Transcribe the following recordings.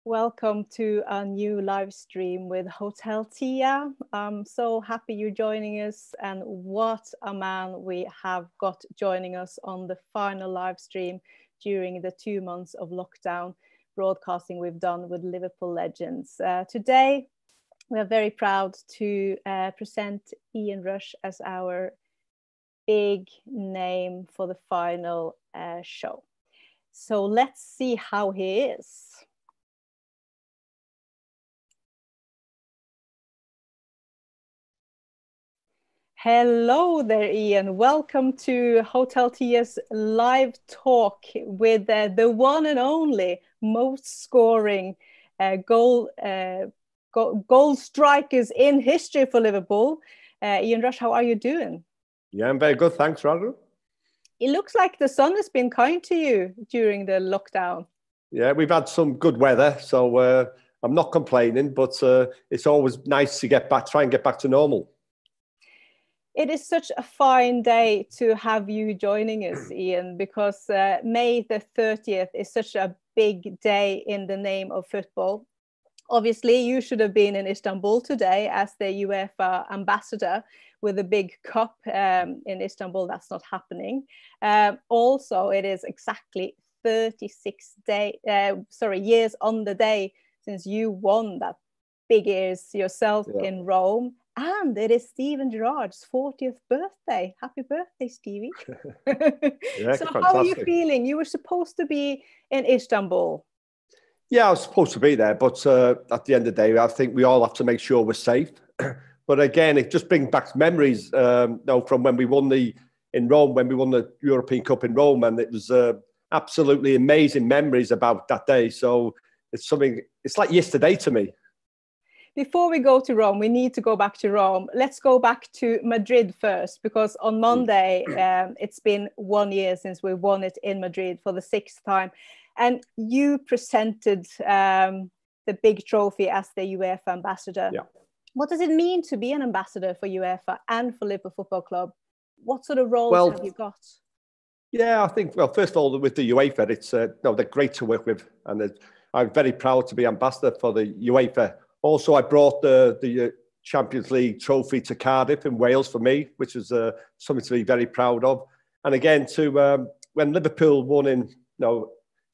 Welcome to a new live stream with Hotel Tia. I'm so happy you're joining us, and what a man we have got joining us on the final live stream during the 2 months of lockdown broadcasting we've done with Liverpool legends. Today, we are very proud to present Ian Rush as our big name for the final show. So let's see how he is. Hello there, Ian. Welcome to Hotel Tia's live talk with the one and only most scoring goal strikers in history for Liverpool. Ian Rush, how are you doing? Yeah, I'm very good. Thanks, Randall. It looks like the sun has been kind to you during the lockdown. Yeah, we've had some good weather, so I'm not complaining, but it's always nice to try and get back to normal. It is such a fine day to have you joining us, Ian, because May the 30th is such a big day in the name of football. Obviously, you should have been in Istanbul today as the UEFA ambassador with a big cup in Istanbul. That's not happening. Also, it is exactly 36 years on the day since you won that big ears yourself in Rome. And it is Steven Gerrard's 40th birthday. Happy birthday, Stevie. Yeah, so fantastic. How are you feeling? You were supposed to be in Istanbul. Yeah, I was supposed to be there, but at the end of the day, I think we all have to make sure we're safe. But again, it just brings back memories from when we won in Rome, when we won the European Cup in Rome, and it was absolutely amazing memories about that day. So it's like yesterday to me. Before we go to Rome, we need to go back to Rome. Let's go back to Madrid first, because on Monday, it's been 1 year since we won it in Madrid for the 6th time. And you presented the big trophy as the UEFA ambassador. Yeah. What does it mean to be an ambassador for UEFA and for Liverpool Football Club? What sort of roles have you got? Yeah, I think, first of all, with the UEFA, it's they're great to work with. And I'm very proud to be ambassador for the UEFA. Also, I brought the Champions League trophy to Cardiff in Wales for me, which is something to be very proud of. And again, when Liverpool won in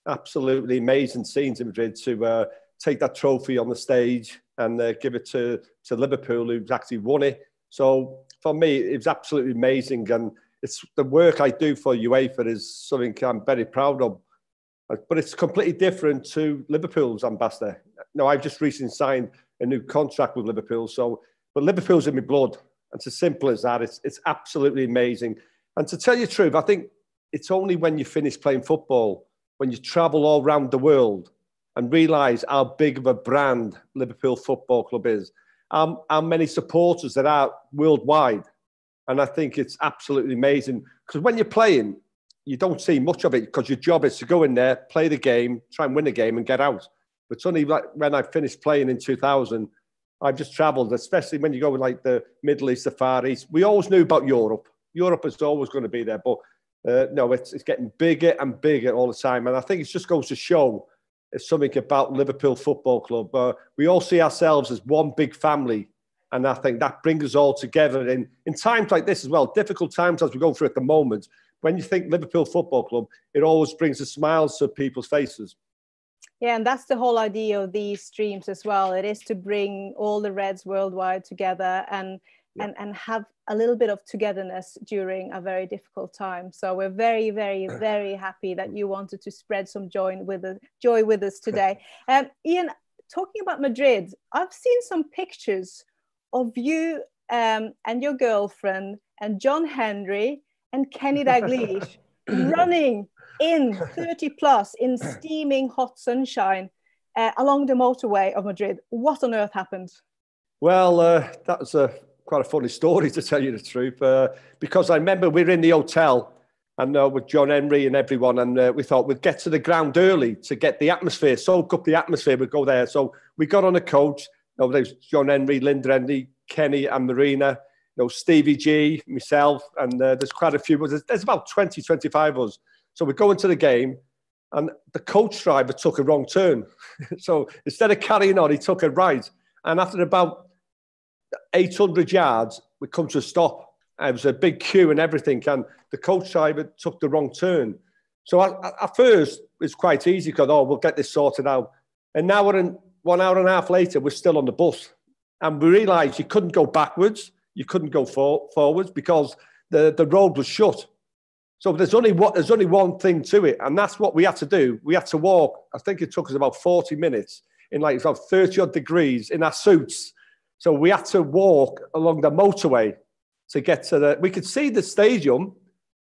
absolutely amazing scenes in Madrid, to take that trophy on the stage and give it to Liverpool, who's actually won it. So for me, it was absolutely amazing. And it's the work I do for UEFA is something I'm very proud of. But it's completely different to Liverpool's ambassador. No, I've just recently signed a new contract with Liverpool. But Liverpool's in my blood. And it's as simple as that. It's absolutely amazing. And to tell you the truth, I think it's only when you finish playing football, when you travel all around the world and realise how big of a brand Liverpool Football Club is, how many supporters there are worldwide. And I think it's absolutely amazing. Because when you're playing, you don't see much of it because your job is to go in there, play the game, try and win the game and get out. But it's only like when I finished playing in 2000, I've just travelled, especially when you go with like the Middle East, the Far East. We always knew about Europe. Europe is always going to be there. But it's getting bigger and bigger all the time. And I think it just goes to show it's something about Liverpool Football Club. We all see ourselves as one big family. And I think that brings us all together in times like this as well, difficult times as we go through at the moment. When you think Liverpool Football Club, it always brings a smile to people's faces. Yeah, and that's the whole idea of these streams as well. It is to bring all the Reds worldwide together and have a little bit of togetherness during a very difficult time. So we're very, very, very happy that you wanted to spread some joy with us today. Ian, talking about Madrid, I've seen some pictures of you and your girlfriend and John Henry and Kenny Dalglish running in 30 plus in steaming hot sunshine along the motorway of Madrid. What on earth happened? Well, that was quite a funny story, to tell you the truth, because I remember we were in the hotel and with John Henry and everyone, and we thought we'd get to the ground early to get the atmosphere, soak up the atmosphere, we'd go there. So we got on a coach. There was John Henry, Linda Henry, Kenny and Marina, Stevie G, myself, and there's quite a few. There's about 20, 25 of us. So we go into the game, and the coach driver took a wrong turn. So instead of carrying on, he took a right. And after about 800 yards, we come to a stop. It was a big queue and everything, and the coach driver took the wrong turn. So at first, it's quite easy because, oh, we'll get this sorted out. An hour and 1 hour and a half later, we're still on the bus. And we realised you couldn't go backwards, you couldn't go forwards because the road was shut. So there's only one thing to it, and that's what we had to do. We had to walk. I think it took us about 40 minutes in like about 30-odd degrees in our suits. So we had to walk along the motorway to get to the... We could see the stadium,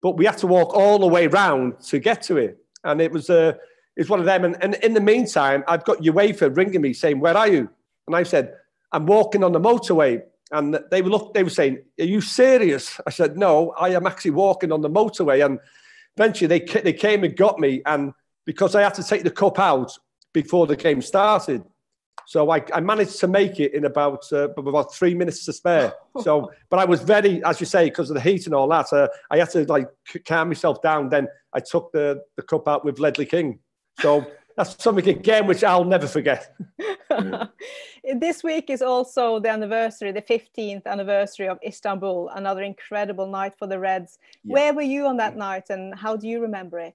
but we had to walk all the way round to get to it. And it was one of them. And in the meantime, I've got UEFA ringing me saying, where are you? And I said, I'm walking on the motorway. And they were saying, are you serious? I said, no, I am actually walking on the motorway. And eventually they came and got me. And because I had to take the cup out before the game started. So I managed to make it in about 3 minutes to spare. So, but I was very, as you say, because of the heat and all that, I had to like calm myself down. Then I took the cup out with Ledley King. So that's something again which I'll never forget. This week is also the anniversary, the 15th anniversary of Istanbul, another incredible night for the Reds. Yeah. Where were you on that night and how do you remember it?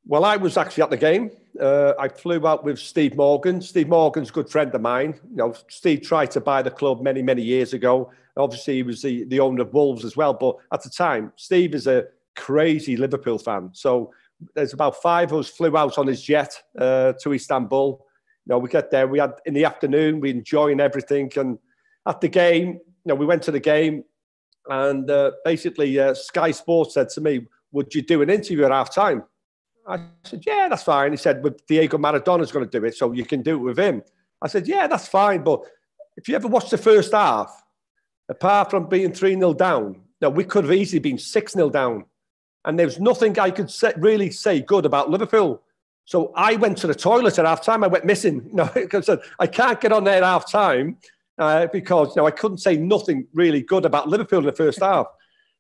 Well, I was actually at the game. I flew out with Steve Morgan. Steve Morgan's a good friend of mine. You know, Steve tried to buy the club many, many years ago. Obviously, he was the owner of Wolves as well. But at the time, Steve is a crazy Liverpool fan. So there's about 5 of us flew out on his jet to Istanbul. You know, we get there. We had in the afternoon. We enjoying everything. And at the game, you know, we went to the game, and basically Sky Sports said to me, "Would you do an interview at half time?" I said, yeah, that's fine. He said, but Diego Maradona's going to do it, so you can do it with him. I said, yeah, that's fine. But if you ever watch the first half, apart from being 3-0 down, no, we could have easily been 6-0 down. And there was nothing I could really say good about Liverpool. So I went to the toilet at half time. I went missing, you know, because I can't get on there at half time because, you know, I couldn't say nothing really good about Liverpool in the first half.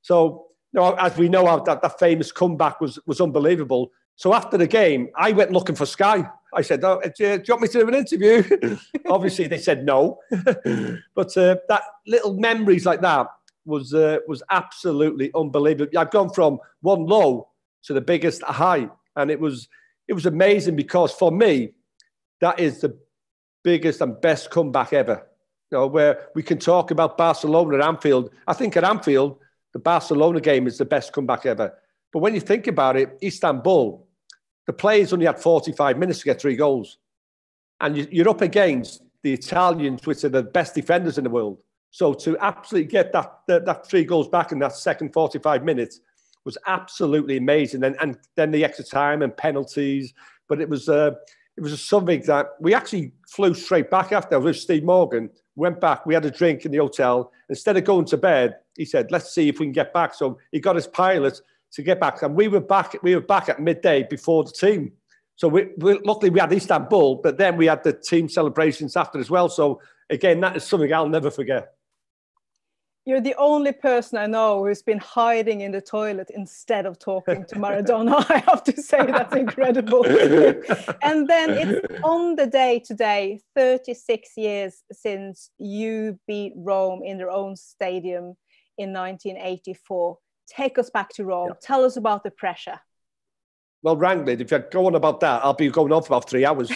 So, you know, as we know, that famous comeback was unbelievable. So after the game, I went looking for Sky. I said, oh, do you want me to do an interview? Obviously, they said no. But that little memories like that was absolutely unbelievable. I've gone from one low to the biggest high. And it was amazing because for me, that is the biggest and best comeback ever. You know, where we can talk about Barcelona at Anfield. I think at Anfield, the Barcelona game is the best comeback ever. But when you think about it, Istanbul, the players only had 45 minutes to get 3 goals. And you're up against the Italians, which are the best defenders in the world. So to absolutely get that 3 goals back in that second 45 minutes was absolutely amazing. And then the extra time and penalties. But it was something that we actually flew straight back after with Steve Morgan. Went back, we had a drink in the hotel. Instead of going to bed, he said, let's see if we can get back. So he got his pilot to get back. And we were back at midday before the team. So luckily we had Istanbul, but then we had the team celebrations after as well. So again, that is something I'll never forget. You're the only person I know who's been hiding in the toilet instead of talking to Maradona. I have to say that's incredible. And then it's on the day today, 36 years since you beat Rome in their own stadium in 1984. Take us back to Rome. Yeah. Tell us about the pressure. Well, Ranglid, if you go on about that, I'll be going on for about 3 hours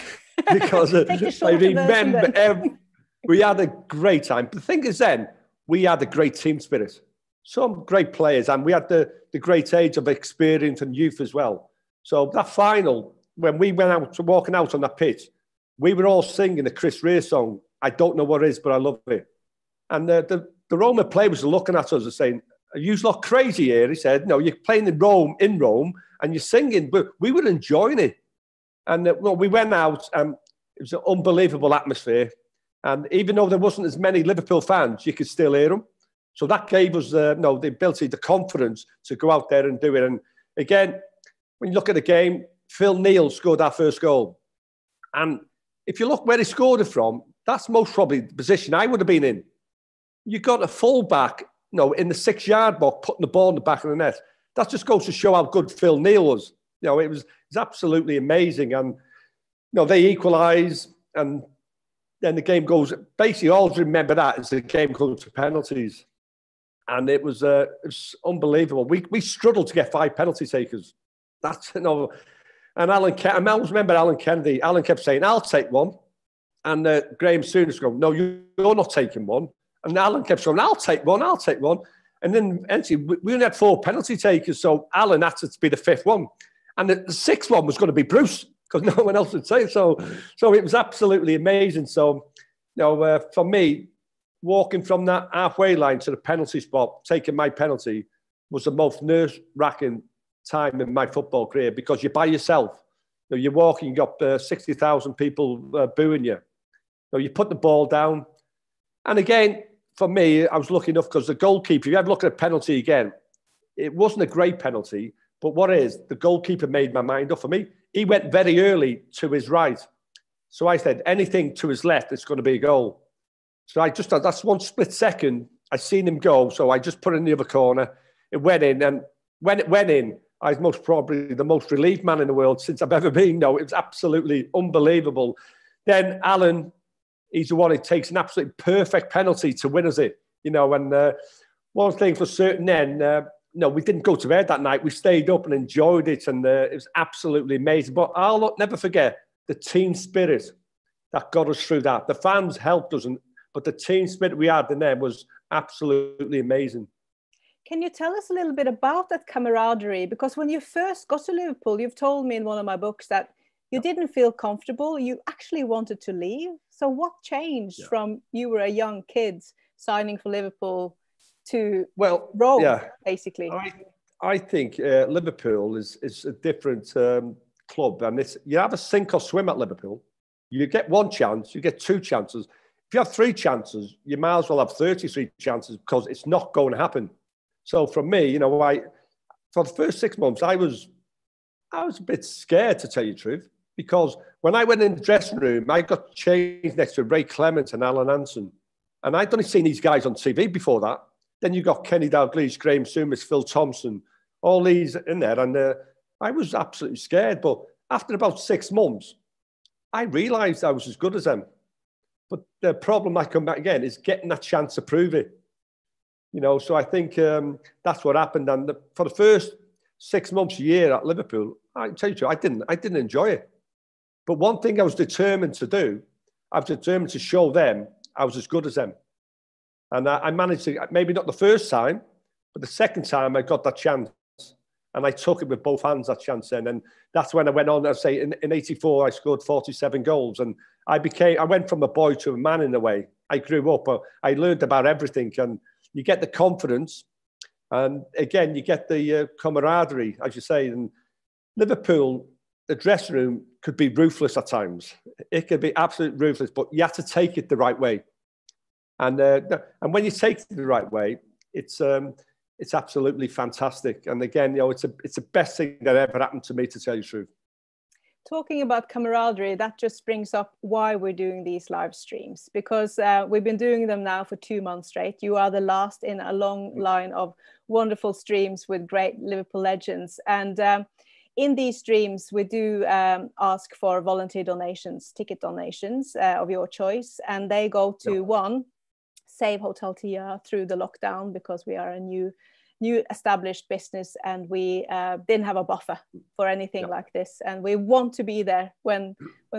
because I remember we had a great time. But the thing is then, we had a great team spirit, some great players, and we had the great age of experience and youth as well. So that final, when we went out, walking out on that pitch, we were all singing the Chris Rea song, I don't know what it is, but I love it. And the Roman players were looking at us and saying, you look crazy here. He said, no, you're playing in Rome, and you're singing, but we were enjoying it. And well, we went out, and it was an unbelievable atmosphere. And even though there wasn't as many Liverpool fans, you could still hear them. So that gave us the ability, the confidence to go out there and do it. And again, when you look at the game, Phil Neal scored our first goal. And if you look where he scored it from, that's most probably the position I would have been in. You got a fullback, in the 6-yard box, putting the ball in the back of the net. That just goes to show how good Phil Neal was. it was absolutely amazing. And, they equalise, and then the game goes, basically all I remember that is the game goes to penalties. And it was unbelievable. We struggled to get 5 penalty takers. That's, and I always remember Alan Kennedy. Alan kept saying, I'll take one. And Graham Souness go, no, you're not taking one. And Alan kept saying, I'll take one. And then eventually we only had 4 penalty takers. So Alan had to be the 5th one. And the 6th one was going to be Bruce, because no one else would say it. So it was absolutely amazing. So, for me, walking from that halfway line to the penalty spot, taking my penalty, was the most nerve-wracking time in my football career, because you're by yourself. You're walking, you've got 60,000 people booing you. You put the ball down. And again, for me, I was lucky enough because the goalkeeper, if you ever look at a penalty again, it wasn't a great penalty, but the goalkeeper made my mind up for me. He went very early to his right. So I said, anything to his left, it's going to be a goal. So I just, that's one split second, I seen him go. So I just put it in the other corner. It went in. And when it went in, I was most probably the most relieved man in the world since I've ever been. No, it was absolutely unbelievable. Then Alan, he's the one who takes an absolutely perfect penalty to win us it. And one thing for certain then, we didn't go to bed that night. We stayed up and enjoyed it. And it was absolutely amazing. But I'll never forget the team spirit that got us through that. The fans helped us, but the team spirit we had in there was absolutely amazing. Can you tell us a little bit about that camaraderie? Because when you first got to Liverpool, you've told me in one of my books that you didn't feel comfortable. You actually wanted to leave. So what changed from you were a young kid signing for Liverpool to Rome, basically? I think Liverpool is a different club. And you have a sink or swim at Liverpool. You get 1 chance, you get 2 chances. If you have 3 chances, you might as well have 33 chances, because it's not going to happen. So for me, for the first 6 months, I was a bit scared, to tell you the truth, because when I went in the dressing room, I got changed next to Ray Clement and Alan Hansen. And I'd only seen these guys on TV before that. Then you got Kenny Dalglish, Graham Souness, Phil Thompson, all these in there. And I was absolutely scared. But after about 6 months, I realised I was as good as them. But the problem I come back again is getting that chance to prove it. So I think that's what happened. And for the first 6 months, a year at Liverpool, I tell you, I didn't enjoy it. But one thing I was determined to do, I was determined to show them I was as good as them. And I managed to, maybe not the first time, but the second time I got that chance. And I took it with both hands, that chance then. And that's when I went on, I'd say in 84, I scored 47 goals. And I went from a boy to a man in a way. I grew up, I learned about everything. And you get the confidence. And again, you get the camaraderie, as you say. And Liverpool, the dressing room could be ruthless at times. It could be absolutely ruthless, but you have to take it the right way. And when you take it the right way, it's absolutely fantastic. And again, it's the best thing that ever happened to me, to tell you the truth. Talking about camaraderie, that just brings up why we're doing these live streams, because we've been doing them now for 2 months straight. You are the last in a long line of wonderful streams with great Liverpool legends. And in these streams, we do ask for volunteer donations, ticket donations of your choice. And they go to one, save Hotel Tia through the lockdown, because we are a new established business and we didn't have a buffer for anything like this. And we want to be there when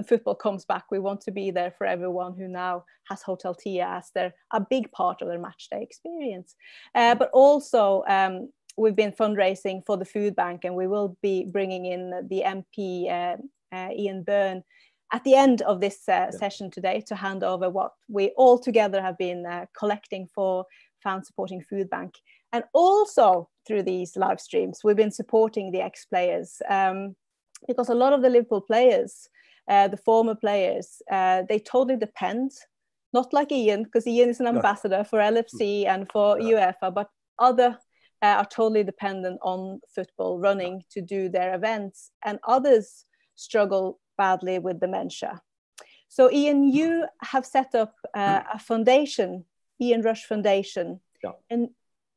football comes back. We want to be there for everyone who now has Hotel Tia as a big part of their match day experience. But also we've been fundraising for the food bank, and we will be bringing in the MP, Ian Byrne, at the end of this session today to hand over what we all together have been collecting for Fan Supporting Food Bank. And also through these live streams, we've been supporting the ex-players because a lot of the Liverpool players, the former players, they totally depend, not like Ian, because Ian is an ambassador for LFC and for UEFA, but other are totally dependent on football running to do their events, and others struggle badly with dementia. So Ian, you have set up a foundation, Ian Rush Foundation, and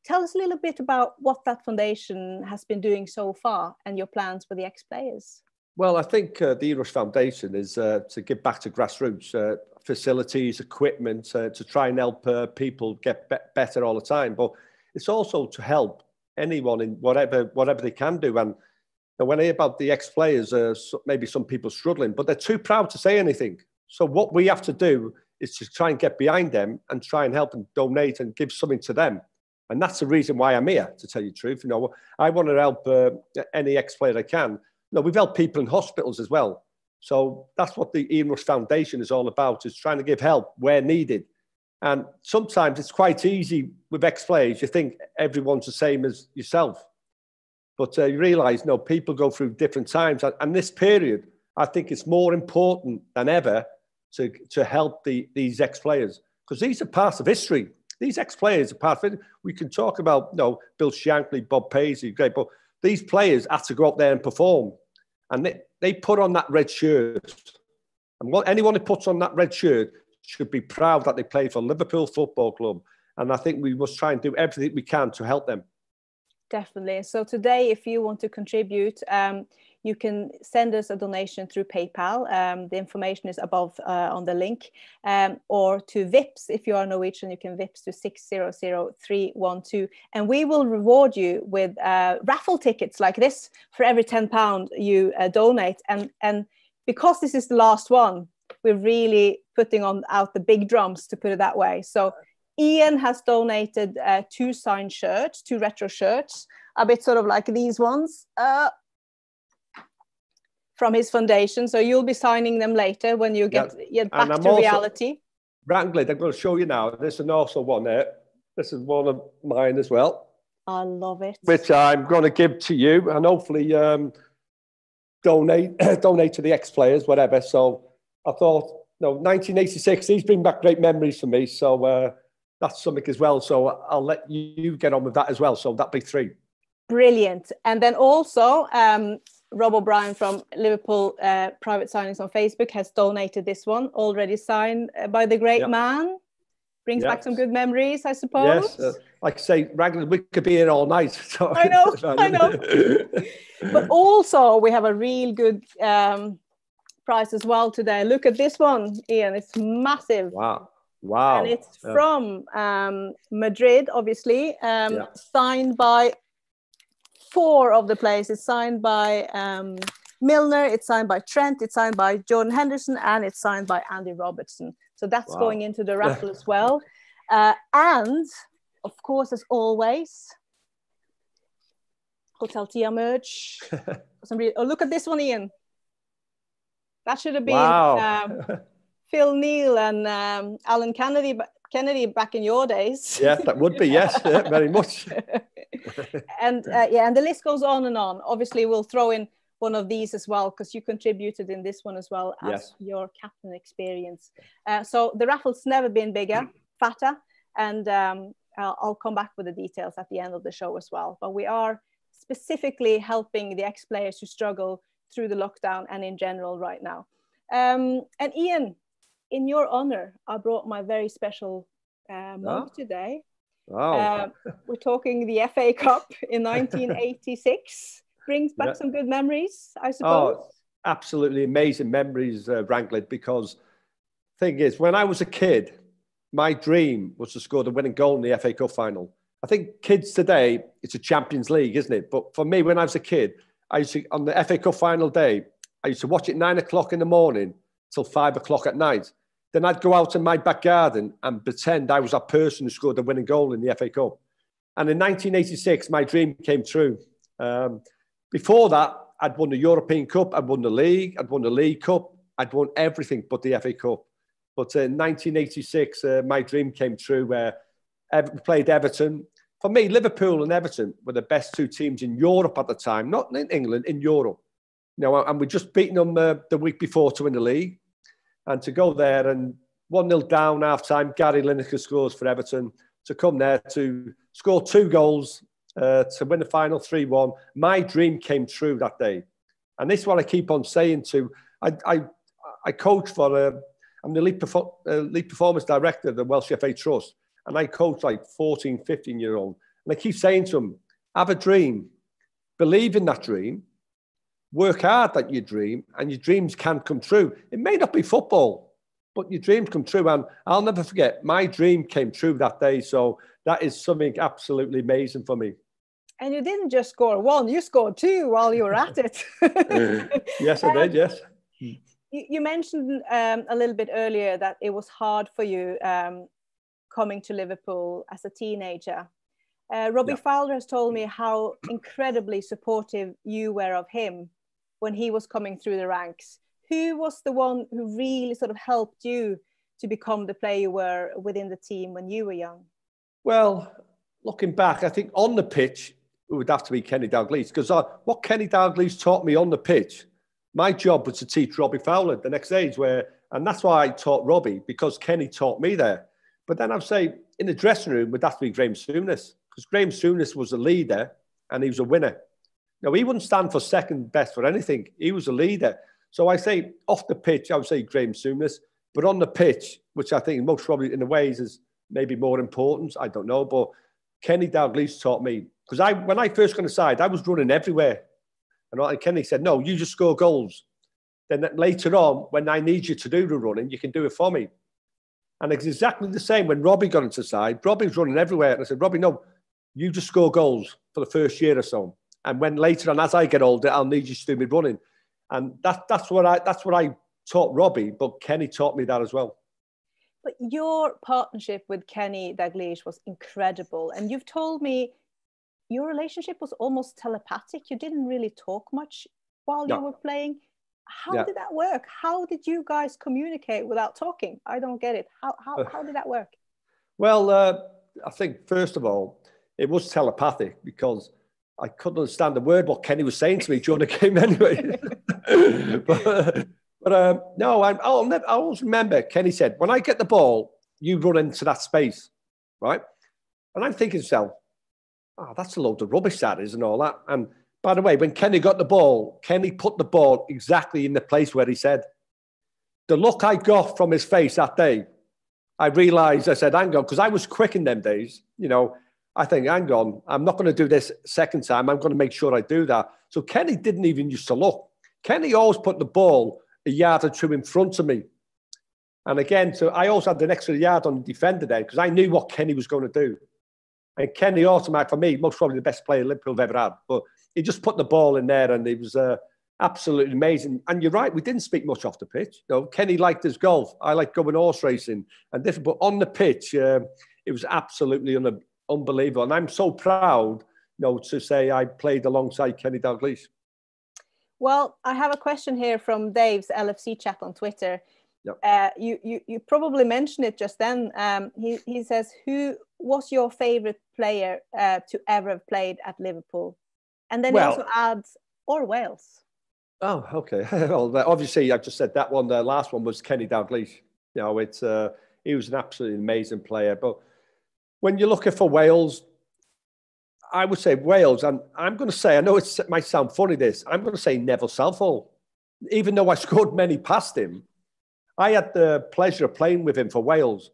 tell us a little bit about what that foundation has been doing so far and your plans for the ex-players. Well, I think the Eros Foundation is to give back to grassroots, facilities, equipment, to try and help people get better all the time. But it's also to help anyone in whatever they can do. And when I hear about the ex-players, maybe some people struggling, but they're too proud to say anything. So what we have to do is to try and get behind them and try and help and donate and give something to them. And that's the reason why I'm here, to tell you the truth. I want to help any ex-player I can. We've helped people in hospitals as well. So that's what the Eros Foundation is all about, is trying to give help where needed. And sometimes it's quite easy with ex-players. You think everyone's the same as yourself. But you realise, people go through different times. And this period, I think it's more important than ever to help these ex-players. Because these are parts of history. These ex-players are part of it. We can talk about, Bill Shankly, Bob Paisley, great. But these players had to go out there and perform. And they put on that red shirt. And anyone who puts on that red shirt should be proud that they play for Liverpool Football Club. And I think we must try and do everything we can to help them. Definitely. So today, if you want to contribute, you can send us a donation through PayPal. The information is above on the link. Or to VIPS, if you are Norwegian, you can VIPS to 600312. And we will reward you with raffle tickets like this for every £10 you donate. And because this is the last one, we're really putting out the big drums, to put it that way. So Ian has donated 2 signed shirts, 2 retro shirts, a bit sort of like these ones, from his foundation. So you'll be signing them later when you get back to reality. Wrangler, I'm going to show you now. This is also one there. This is one of mine as well. I love it. Which I'm going to give to you and hopefully donate to the ex-players, whatever. So I thought, 1986, these bring back great memories for me. So that's something as well. So I'll let you get on with that as well. So that'll be 3. Brilliant. And then also, Rob O'Brien from Liverpool Private Signings on Facebook has donated this one, already signed by the great man. Brings back some good memories, I suppose. Yes, like I say, Ragnar, we could be here all night. So. I know. But also, we have a real good prize as well today. Look at this one, Ian. It's massive. Wow. And it's from Madrid, obviously, signed by 4 of the players. It's signed by Milner, it's signed by Trent, it's signed by Jordan Henderson, and it's signed by Andy Robertson. So that's going into the raffle as well. And, of course, as always, Hotel Tia merch. Oh, look at this one, Ian. That should have been Phil Neal and Alan Kennedy back in your days. Yeah, that would be, yes, very much. And and the list goes on and on. Obviously, we'll throw in one of these as well, because you contributed in this one as well as your captain experience. So the raffle's never been bigger, fatter, and I'll come back with the details at the end of the show as well. But we are specifically helping the ex-players who struggle through the lockdown and in general right now. And Ian, in your honor, I brought my very special mug today. Wow. We're talking the FA Cup in 1986. Brings back some good memories, I suppose. Oh, absolutely amazing memories, Wrangler, because thing is, when I was a kid, my dream was to score the winning goal in the FA Cup final. I think kids today, it's a Champions League, isn't it? But for me, when I was a kid, I used to, on the FA Cup final day, I used to watch it 9 o'clock in the morning till 5 o'clock at night. Then I'd go out in my back garden and pretend I was that person who scored the winning goal in the FA Cup. And in 1986, my dream came true. Before that, I'd won the European Cup, I'd won the League, I'd won the League Cup, I'd won everything but the FA Cup. But in 1986, my dream came true where we played Everton. For me, Liverpool and Everton were the best 2 teams in Europe at the time, not in England, in Europe. And we'd just beaten them the week before to win the league. And to go there and 1-0 down half-time, Gary Lineker scores for Everton, to come there to score 2 goals, to win the final 3-1. My dream came true that day. And this is what I keep on saying to, I coach for, I'm the lead performance director of the Welsh FA Trust. And I coach like 14, 15-year-old. And I keep saying to him, have a dream, believe in that dream, work hard at your dream, and your dreams can come true. It may not be football, but your dreams come true. And I'll never forget, my dream came true that day. So that is something absolutely amazing for me. And you didn't just score one, you scored two while you were at it. Yes, I did, yes. You mentioned a little bit earlier that it was hard for you coming to Liverpool as a teenager. Robbie Fowler has told me how incredibly supportive you were of him when he was coming through the ranks. Who was the one who really sort of helped you to become the player you were within the team when you were young? Well, looking back, I think on the pitch, it would have to be Kenny Dalglish, because what Kenny Dalglish taught me on the pitch, my job was to teach Robbie Fowler the next age, and that's why I taught Robbie, because Kenny taught me there. But then I'd say in the dressing room would have to be Graham Souness, because Graham Souness was a leader and he was a winner. Now, he wouldn't stand for second best for anything. He was a leader. So I say off the pitch, I would say Graham Souness, but on the pitch, which I think most probably in the ways is maybe more important, I don't know, but Kenny Dalglish taught me. Because when I first got inside, I was running everywhere. And Kenny said, no, you just score goals. Then later on, when I need you to do the running, you can do it for me. And it's exactly the same when Robbie got into the side. Robbie was running everywhere. And I said, Robbie, no, you just score goals for the first year or so. And when later on, as I get older, I'll need you to do me running. And that's what I taught Robbie, but Kenny taught me that as well. But your partnership with Kenny Dalglish was incredible. And you've told me your relationship was almost telepathic. You didn't really talk much while you were playing. How did that work? How did you guys communicate without talking? I don't get it. How did that work? Well, I think, first of all, it was telepathic because I couldn't understand the word what Kenny was saying to me during the game anyway. but no, I'll always remember Kenny said, when I get the ball, you run into that space, right? And I'm thinking to myself, oh, that's a load of rubbish that is and all that. And by the way, when Kenny got the ball, Kenny put the ball exactly in the place where he said. The look I got from his face that day, I realised, I said, hang on, because I was quick in them days, you know, I think, hang on, I'm not going to do this second time. I'm going to make sure I do that. So Kenny didn't even used to look. Kenny always put the ball a yard or two in front of me. And again, so I also had an extra yard on the defender there because I knew what Kenny was going to do. And Kenny automatically, for me, most probably the best player Liverpool have ever had. But he just put the ball in there and it was absolutely amazing. And you're right, we didn't speak much off the pitch. You know, Kenny liked his golf. I like going horse racing and different. But on the pitch, it was absolutely unbelievable. And I'm so proud, you know, to say I played alongside Kenny Dalglish. Well, I have a question here from Dave's LFC chat on Twitter. Yep. You probably mentioned it just then. He says, who was your favourite player to ever have played at Liverpool? And then he also adds, or Wales. Oh, okay. Well, obviously, I just said that one. The last one was Kenny Dalglish. You know, he was an absolutely amazing player. But when you're looking for Wales, I would say Wales. And I'm going to say, I know it might sound funny, this. I'm going to say Neville Southall. Even though I scored many past him, I had the pleasure of playing with him for Wales.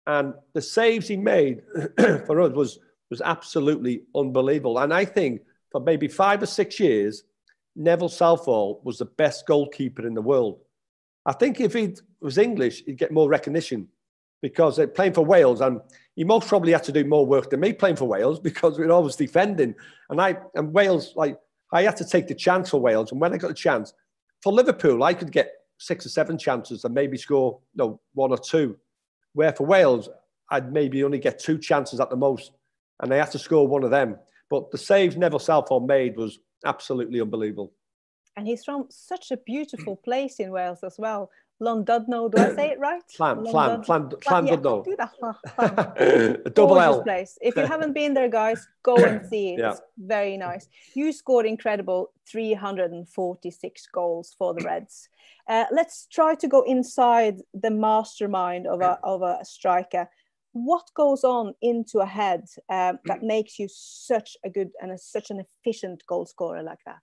And the saves he made for us was absolutely unbelievable. And I think for maybe 5 or 6 years, Neville Southall was the best goalkeeper in the world. I think if he was English, he'd get more recognition because playing for Wales, and he most probably had to do more work than me playing for Wales because we're always defending. And Wales, like, I had to take the chance for Wales. And when I got the chance, for Liverpool, I could get 6 or 7 chances and maybe score 1 or 2. Where for Wales, I'd maybe only get 2 chances at the most. And I had to score one of them. But the saves Neville Southall made was absolutely unbelievable. And he's from such a beautiful place in Wales as well. Llandudno, do I say it right? Llandudno. Do that. A double L. Place. If you haven't been there, guys, go and see it. Yeah. It's very nice. You scored incredible 346 goals for the Reds. Let's try to go inside the mastermind of a striker. What goes on into a head that makes you such a good and such an efficient goal scorer like that?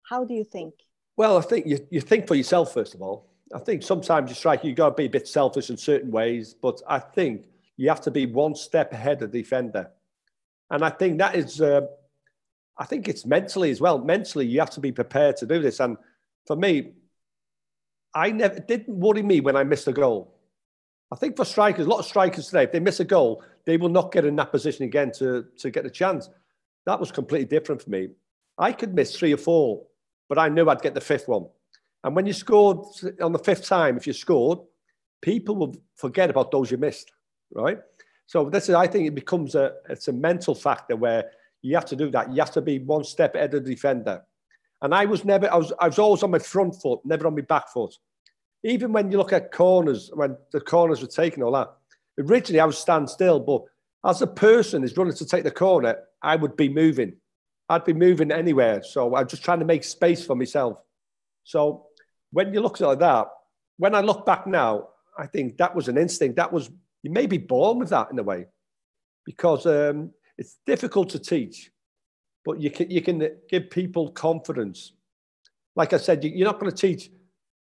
How do you think? Well, I think you think for yourself, first of all. I think sometimes you strike, you've got to be a bit selfish in certain ways, but I think you have to be one step ahead of the defender. And I think that is, I think it's mentally as well. Mentally, you have to be prepared to do this. And for me, it didn't worry me when I missed a goal. I think for strikers, a lot of strikers today, if they miss a goal, they will not get in that position again to get a chance. That was completely different for me. I could miss 3 or 4, but I knew I'd get the 5th one. And when you scored on the 5th time, if you scored, people will forget about those you missed, right? So this is, I think it becomes it's a mental factor where you have to do that. You have to be one step ahead of the defender. And I was always on my front foot, never on my back foot. Even when you look at corners, when the corners were taken, all that, originally I would stand still, but as a person is running to take the corner, I would be moving. I'd be moving anywhere. So I'm just trying to make space for myself. So when you look at it like that, when I look back now, I think that was an instinct. You may be born with that in a way, because it's difficult to teach, but you can give people confidence. Like I said, you're not going to teach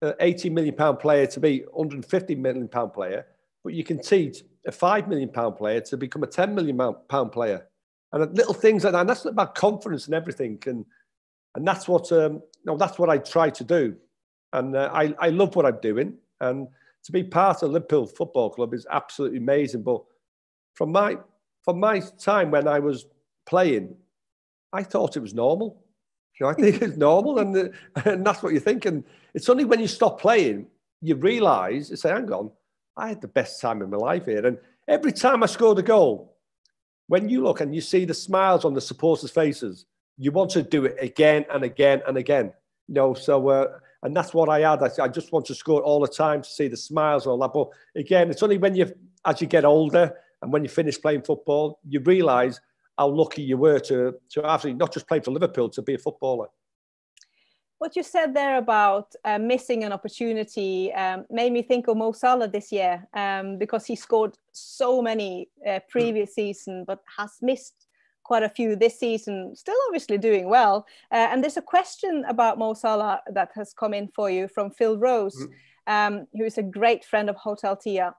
an £80 million player to be £150 million player, but you can teach a £5 million player to become a £10 million player. And little things like that. And that's about confidence and everything. And that's what that's what I try to do. And I love what I'm doing. And to be part of Liverpool Football Club is absolutely amazing. But from my time when I was playing, I thought it was normal. You know, I think it's normal, and that's what you think. And it's only when you stop playing, you realise, you say, hang on, I had the best time of my life here. And every time I scored a goal, when you look and you see the smiles on the supporters' faces, you want to do it again and again and again. You know, so, and that's what I had. I just want to score all the time to see the smiles and all that. But again, it's only when as you get older and when you finish playing football, you realise how lucky you were to actually not just play for Liverpool, to be a footballer. What you said there about missing an opportunity made me think of Mo Salah this year, because he scored so many previous season, but has missed quite a few this season, still obviously doing well. And there's a question about Mo Salah that has come in for you from Phil Rose, who is a great friend of Hotel Tia.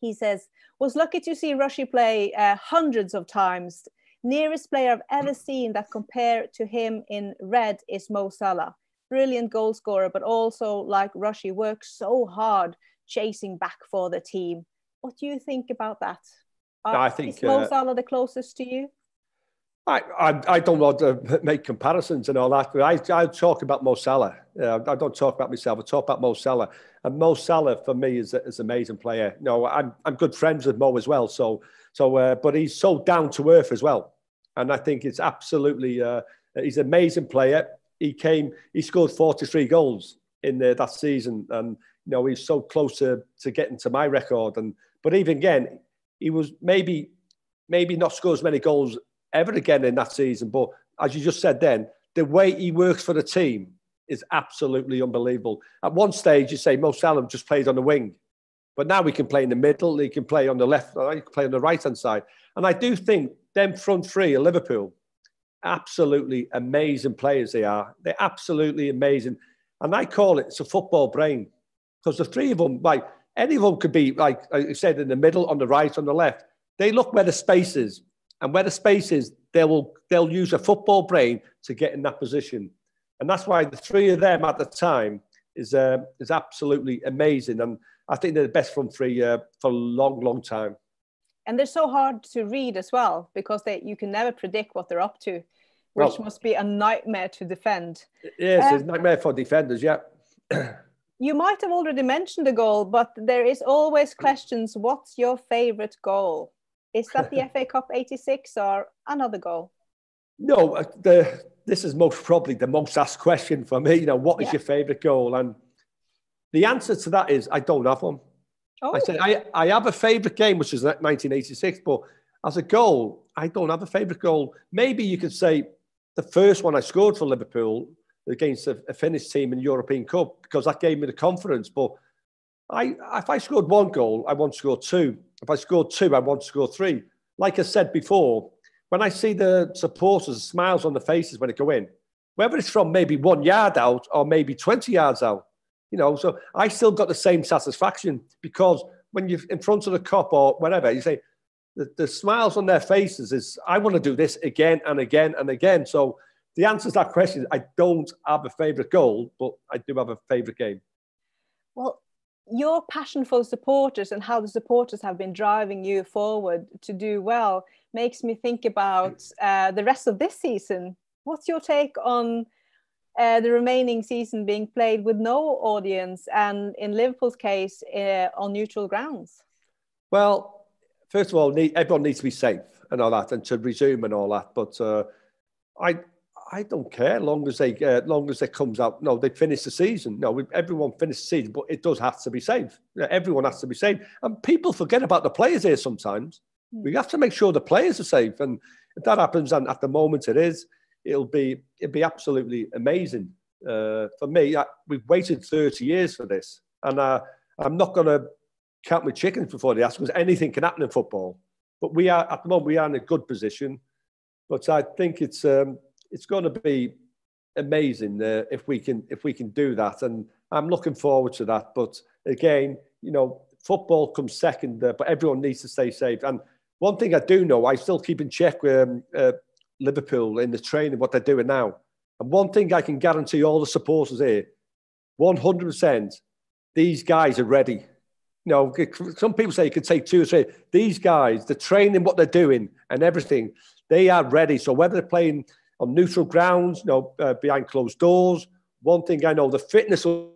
He says, was lucky to see Rushy play hundreds of times. Nearest player I've ever seen that compare to him in red is Mo Salah. Brilliant goal scorer, but also, like Rushy, works so hard chasing back for the team. What do you think about that? I think is Mo Salah the closest to you? I don't want to make comparisons and all that, but I talk about Mo Salah. I don't talk about myself. I talk about Mo Salah, and Mo Salah for me is an amazing player. No, I'm good friends with Mo as well. But he's so down to earth as well, and I think it's absolutely he's an amazing player. He scored 43 goals in that season, and you know he's so close to getting to my record. But even again, he was maybe not score as many goals ever again in that season. But as you just said then, the way he works for the team is absolutely unbelievable. At one stage, you say Mo Salah just played on the wing, but now he can play in the middle, he can play on the left, he can play on the right-hand side. And I do think them front three at Liverpool, absolutely amazing players they are. They're absolutely amazing. And I call it's a football brain, because the three of them, like any of them could be, like I said, in the middle, on the right, on the left. They look where the space is. And where the space is, they'll use a football brain to get in that position. And that's why the three of them at the time is absolutely amazing. And I think they're the best front three for a long, long time. And they're so hard to read as well, because you can never predict what they're up to, which must be a nightmare to defend. Yes, it's a nightmare for defenders, yeah. You might have already mentioned the goal, but there is always questions. What's your favourite goal? Is that the FA Cup 86 or another goal? No, this is most probably the most asked question for me. You know, what is your favourite goal? And the answer to that is I don't have one. Oh. I said I have a favourite game, which is 1986, but as a goal, I don't have a favourite goal. Maybe you could say the first one I scored for Liverpool against a Finnish team in European Cup, because that gave me the confidence. But if I scored one goal, I want to score two. If I scored two, I want to score three. Like I said before, when I see the supporters' smiles on the faces when they go in, whether it's from maybe 1 yard out or maybe 20 yards out, you know, so I still got the same satisfaction, because when you're in front of the Kop or whatever, you say, the smiles on their faces is, I want to do this again and again and again. So the answer to that question is, I don't have a favourite goal, but I do have a favourite game. Well, your passion for supporters and how the supporters have been driving you forward to do well makes me think about the rest of this season. What's your take on the remaining season being played with no audience, and in Liverpool's case, on neutral grounds? Well, first of all, everyone needs to be safe and all that, and to resume and all that. But I don't care, long as it comes out. No, they finish the season. No, everyone finished the season, but it does have to be safe. Everyone has to be safe, and people forget about the players here sometimes. We have to make sure the players are safe, and if that happens, and at the moment it is, it'll be absolutely amazing. For me, we've waited 30 years for this, and I'm not going to count my chickens before they ask, because anything can happen in football. But we are, at the moment, we are in a good position. But I think it's going to be amazing if we can do that, and I'm looking forward to that. But again, football comes second, but everyone needs to stay safe. And one thing I do know, I still keep in check with Liverpool in the training, what they're doing now. And one thing I can guarantee all the supporters here, 100%, these guys are ready. Some people say it could take 2 or 3. These guys, the training, what they're doing and everything, they are ready. So whether they're playing on neutral grounds, behind closed doors, one thing I know, the fitness will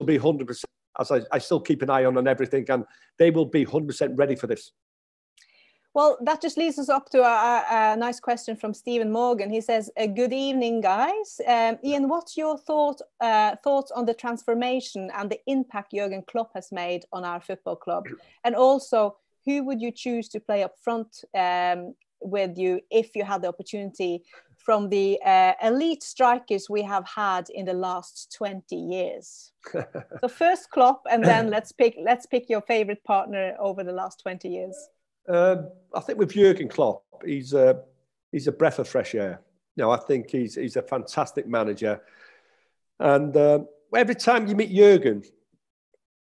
be 100%, as I still keep an eye on everything, and they will be 100% ready for this. Well, that just leads us up to a nice question from Stephen Morgan. He says, good evening, guys. Ian, what's your thoughts on the transformation and the impact Jurgen Klopp has made on our football club? And also, who would you choose to play up front with you if you had the opportunity from the elite strikers we have had in the last 20 years? So first Klopp, and then let's pick your favorite partner over the last 20 years. I think with Jurgen Klopp, he's a breath of fresh air. I think he's a fantastic manager, and every time you meet Jurgen,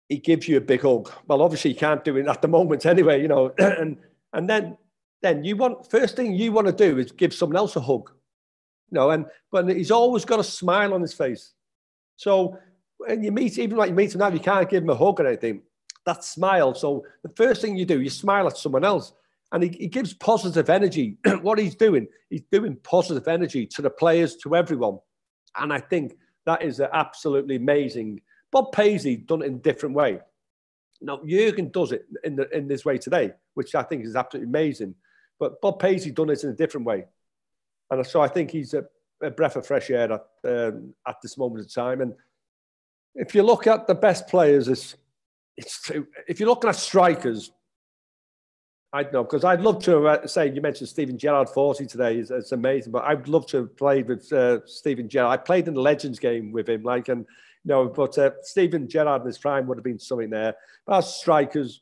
he gives you a big hug. Well, obviously he can't do it at the moment anyway, and then first thing you want to do is give someone else a hug, but he's always got a smile on his face. So when you meet, even like you meet him now, you can't give him a hug or anything. That smile. So the first thing you do, you smile at someone else, and he gives positive energy. What he's doing positive energy to the players, to everyone. And I think that is absolutely amazing. Bob Paisley done it in a different way. Now, Jurgen does it in this way today, which I think is absolutely amazing. But Bob Paisley done it in a different way. And so I think he's a breath of fresh air at this moment in time. And if you look at the best players, if you're looking at strikers, I don't know, because I'd love to say, you mentioned Steven Gerrard 40 today, it's amazing, but I'd love to have played with Steven Gerrard. I played in the Legends game with him, but Steven Gerrard in his prime would have been something there. But as strikers,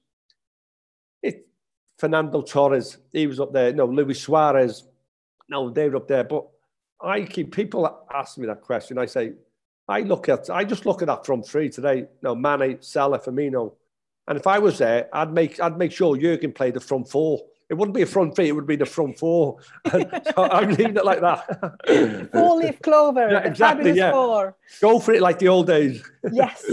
Fernando Torres, he was up there. Luis Suarez, they were up there. But people ask me that question. I say, I just look at that front three today. Mane, Salah, Firmino, and if I was there, I'd make sure Jurgen played the front four. It wouldn't be a front three; it would be the front four. So I'm leaving it like that. Four-leaf clover, yeah, exactly. Yeah, four. Go for it like the old days. Yes.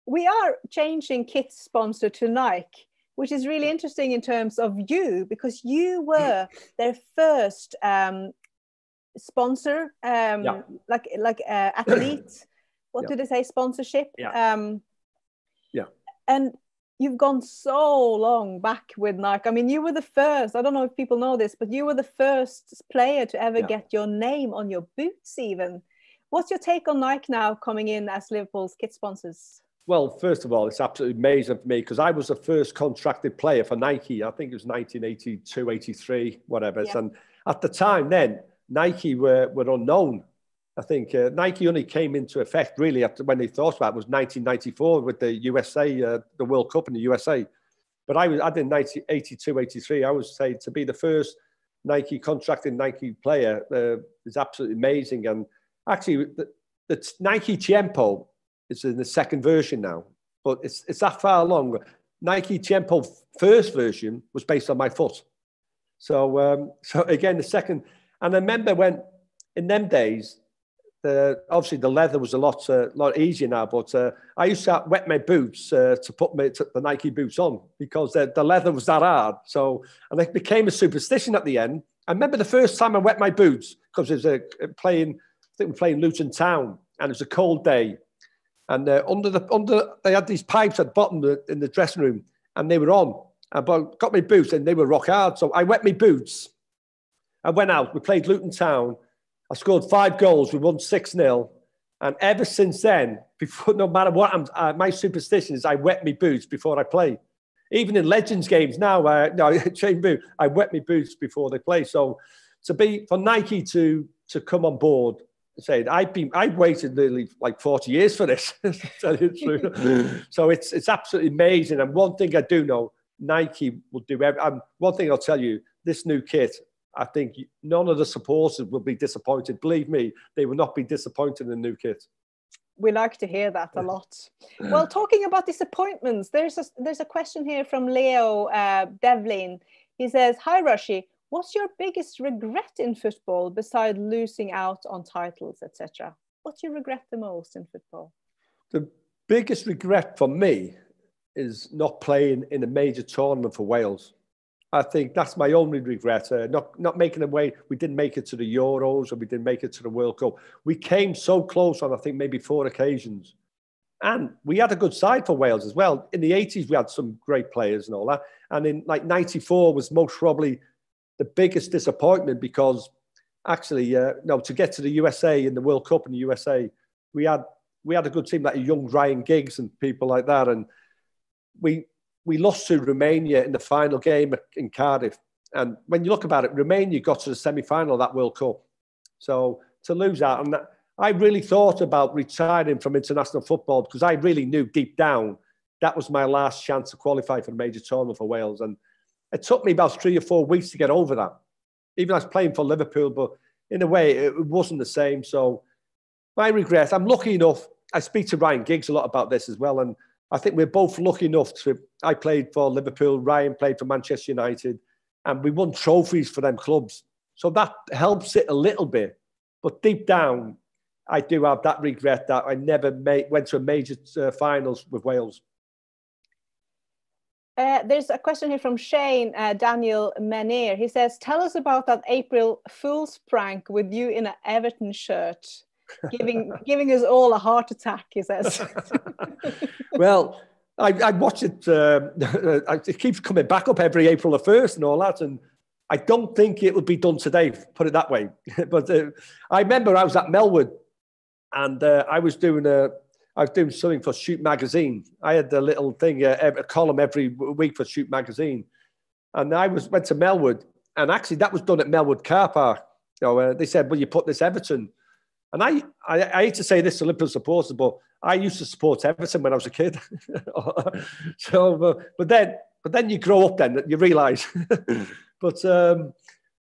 We are changing kit sponsor to Nike, which is really interesting in terms of you, because you were their first. Sponsor, like athlete. What do they say? Sponsorship. And you've gone so long back with Nike. I mean, you were the first. I don't know if people know this, but you were the first player to ever get your name on your boots. Even, what's your take on Nike now coming in as Liverpool's kit sponsors? Well, first of all, it's absolutely amazing for me because I was the first contracted player for Nike. I think it was 1982, 83, whatever. Yeah. And at the time, then. Nike were unknown. I think Nike only came into effect really after when they thought about it was 1994 with the USA, the World Cup in the USA. But I did 82, 83. I was saying to be the first Nike contracted Nike player is absolutely amazing. And actually, the Nike Tiempo is in the second version now, but it's that far along. Nike Tempo first version was based on my foot. So again, the second, and I remember when in them days, obviously the leather was a lot easier now, but I used to wet my boots to put the Nike boots on because the leather was that hard. So, and it became a superstition at the end. I remember the first time I wet my boots because it was I think we were playing Luton Town, and it was a cold day. And they had these pipes at the bottom in the dressing room, and they were on. I got my boots, and they were rock hard. So I wet my boots. I went out. We played Luton Town. I scored 5 goals. We won 6-0. And ever since then, no matter what, my superstition is I wet my boots before I play. Even in Legends games now, I wet my boots before they play. So for Nike to come on board, I've waited nearly like 40 years for this, to tell you the truth. So it's absolutely amazing. And one thing I do know, Nike will do one thing I'll tell you, this new kit, I think none of the supporters will be disappointed. Believe me, they will not be disappointed in the new kit. We like to hear that a lot. Well, talking about disappointments, there's a question here from Leo Devlin. He says, "Hi, Rashi. What's your biggest regret in football besides losing out on titles, etc.? What do you regret the most in football?" The biggest regret for me is not playing in a major tournament for Wales. I think that's my only regret. Not making it way. We didn't make it to the Euros, or we didn't make it to the World Cup. We came so close on, I think, maybe 4 occasions. And we had a good side for Wales as well. In the 80s, we had some great players and all that. And in like 94 was most probably the biggest disappointment because actually, to get to the USA in the World Cup in the USA, we had a good team like a young Ryan Giggs and people like that. And we lost to Romania in the final game in Cardiff. And when you look about it, Romania got to the semi-final of that World Cup. So to lose out, and I really thought about retiring from international football because I really knew deep down that was my last chance to qualify for the major tournament for Wales. And it took me about 3 or 4 weeks to get over that. Even I was playing for Liverpool, but in a way, it wasn't the same. So my regret, I'm lucky enough, I speak to Ryan Giggs a lot about this as well, and I think we're both lucky enough I played for Liverpool, Ryan played for Manchester United, and we won trophies for them clubs. So that helps it a little bit. But deep down, I do have that regret that I never went to a major finals with Wales. There's a question here from Shane Daniel Menier. He says, "Tell us about that April Fool's prank with you in an Everton shirt. Giving us all a heart attack," he says. Well, I watch it. It keeps coming back up every April the 1st and all that. And I don't think it will be done today, put it that way. But I remember I was at Melwood and I was doing something for Shoot Magazine. I had a little thing, a column every week for Shoot Magazine. And I went to Melwood, and actually that was done at Melwood Car Park. They said, "Well, you put this Everton." And I hate to say this to Liverpool supporters, but I used to support Everton when I was a kid. So, but then you grow up, then you realise. But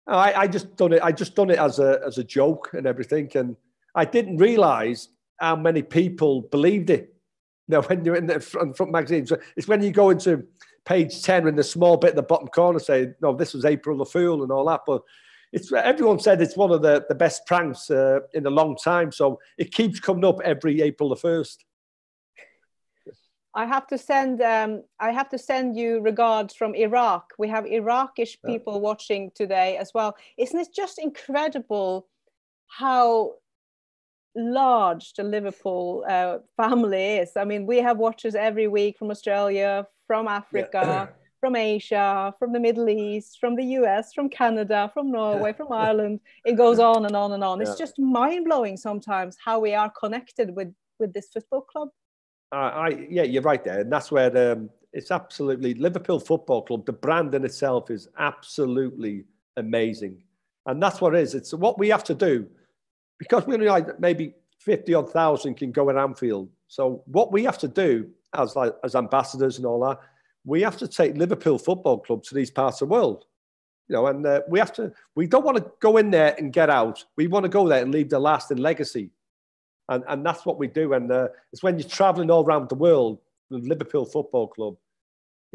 I just done it. I just done it as a joke and everything, and I didn't realise how many people believed it. When you're in the front magazine, so it's when you go into page 10 in the small bit at the bottom corner, say, "No, this was April the Fool" and all that, but. Everyone said it's one of the best pranks in a long time, so it keeps coming up every April the 1st. I have to send you regards from Iraq. We have Iraqish people watching today as well. Isn't it just incredible how large the Liverpool family is? I mean, we have watchers every week from Australia, from Africa. From Asia, from the Middle East, from the US, from Canada, from Norway, from Ireland. It goes on and on and on. It's just mind-blowing sometimes how we are connected with this football club. Yeah, you're right there. And that's where it's absolutely Liverpool Football Club. The brand in itself is absolutely amazing. And that's what it is. It's what we have to do. Because we only like maybe 50,000 can go at Anfield. So what we have to do as ambassadors and all that, we have to take Liverpool Football Club to these parts of the world, and we don't want to go in there and get out. We want to go there and leave the lasting legacy. And that's what we do. And it's when you're traveling all around the world with Liverpool Football Club,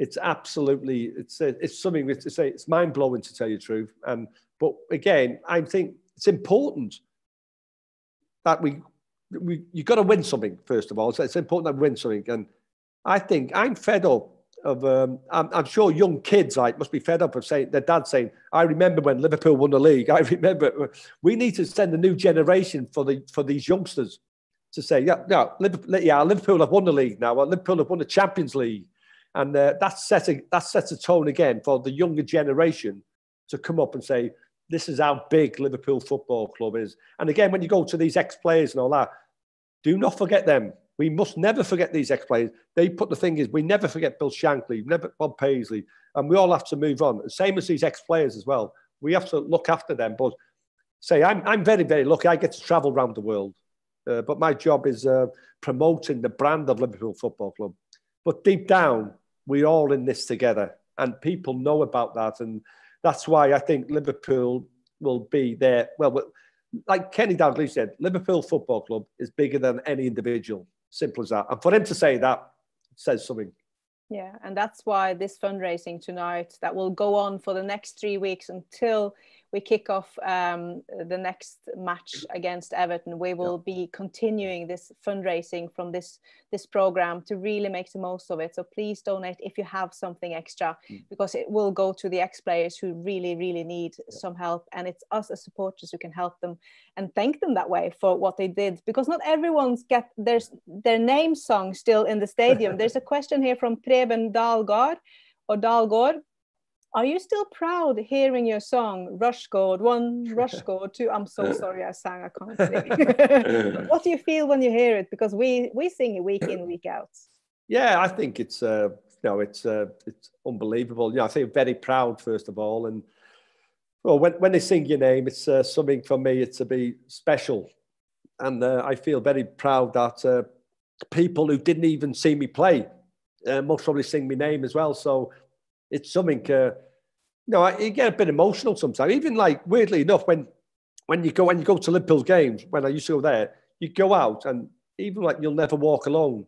it's absolutely, it's something to say, it's mind blowing to tell you the truth. But again, I think it's important that you've got to win something, first of all. So it's important that we win something. And I think I'm fed up of, I'm sure young kids must be fed up of saying, their dad saying, I remember when Liverpool won the league. I remember. We need to send a new generation for these youngsters to say, Liverpool have won the league now. Well, Liverpool have won the Champions League. And that sets a tone again for the younger generation to come up and say, this is how big Liverpool Football Club is. And again, when you go to these ex-players and all that, do not forget them. We must never forget these ex-players. They put the thing is, we never forget Bill Shankly, never Bob Paisley, and we all have to move on. Same as these ex-players as well. We have to look after them. But say, I'm very, very lucky. I get to travel around the world. But my job is promoting the brand of Liverpool Football Club. But deep down, we're all in this together. And people know about that. And that's why I think Liverpool will be there. Well, like Kenny Dalglish said, Liverpool Football Club is bigger than any individual. Simple as that. And for him to say that says something. Yeah, and that's why this fundraising tonight, that will go on for the next 3 weeks until we kick off the next match against Everton. We will be continuing this fundraising from this program to really make the most of it. So please donate if you have something extra, because it will go to the ex-players who really, really need some help. And it's us as supporters who can help them and thank them that way for what they did, because not everyone's get their name song still in the stadium. There's a question here from Preben Dalgård. Are you still proud hearing your song, Rush God 1, Rush God 2? I'm so sorry I sang, I can't sing. What do you feel when you hear it? Because we sing it week in, week out. Yeah, I think it's unbelievable. I think very proud, first of all. And well, when they sing your name, it's something for me, it's to be special. And I feel very proud that people who didn't even see me play most probably sing my name as well. So it's something, you get a bit emotional sometimes. Even like, weirdly enough, when you go to Liverpool's games, when I used to go there, you go out and even like You'll Never Walk Alone.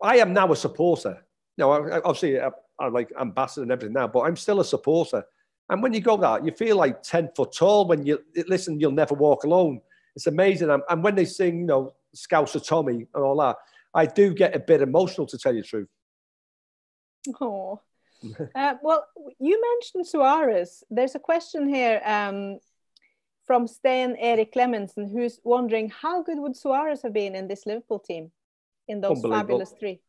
I am now a supporter. Obviously I'm like ambassador and everything now, but I'm still a supporter. And when you go there, you feel like 10 foot tall when you listen, You'll Never Walk Alone. It's amazing. And when they sing, Scouser Tommy and all that, I do get a bit emotional, to tell you the truth. Oh. Well, you mentioned Suarez. There's a question here from Sten Erik Clemensen, who's wondering how good would Suarez have been in this Liverpool team in those fabulous 3?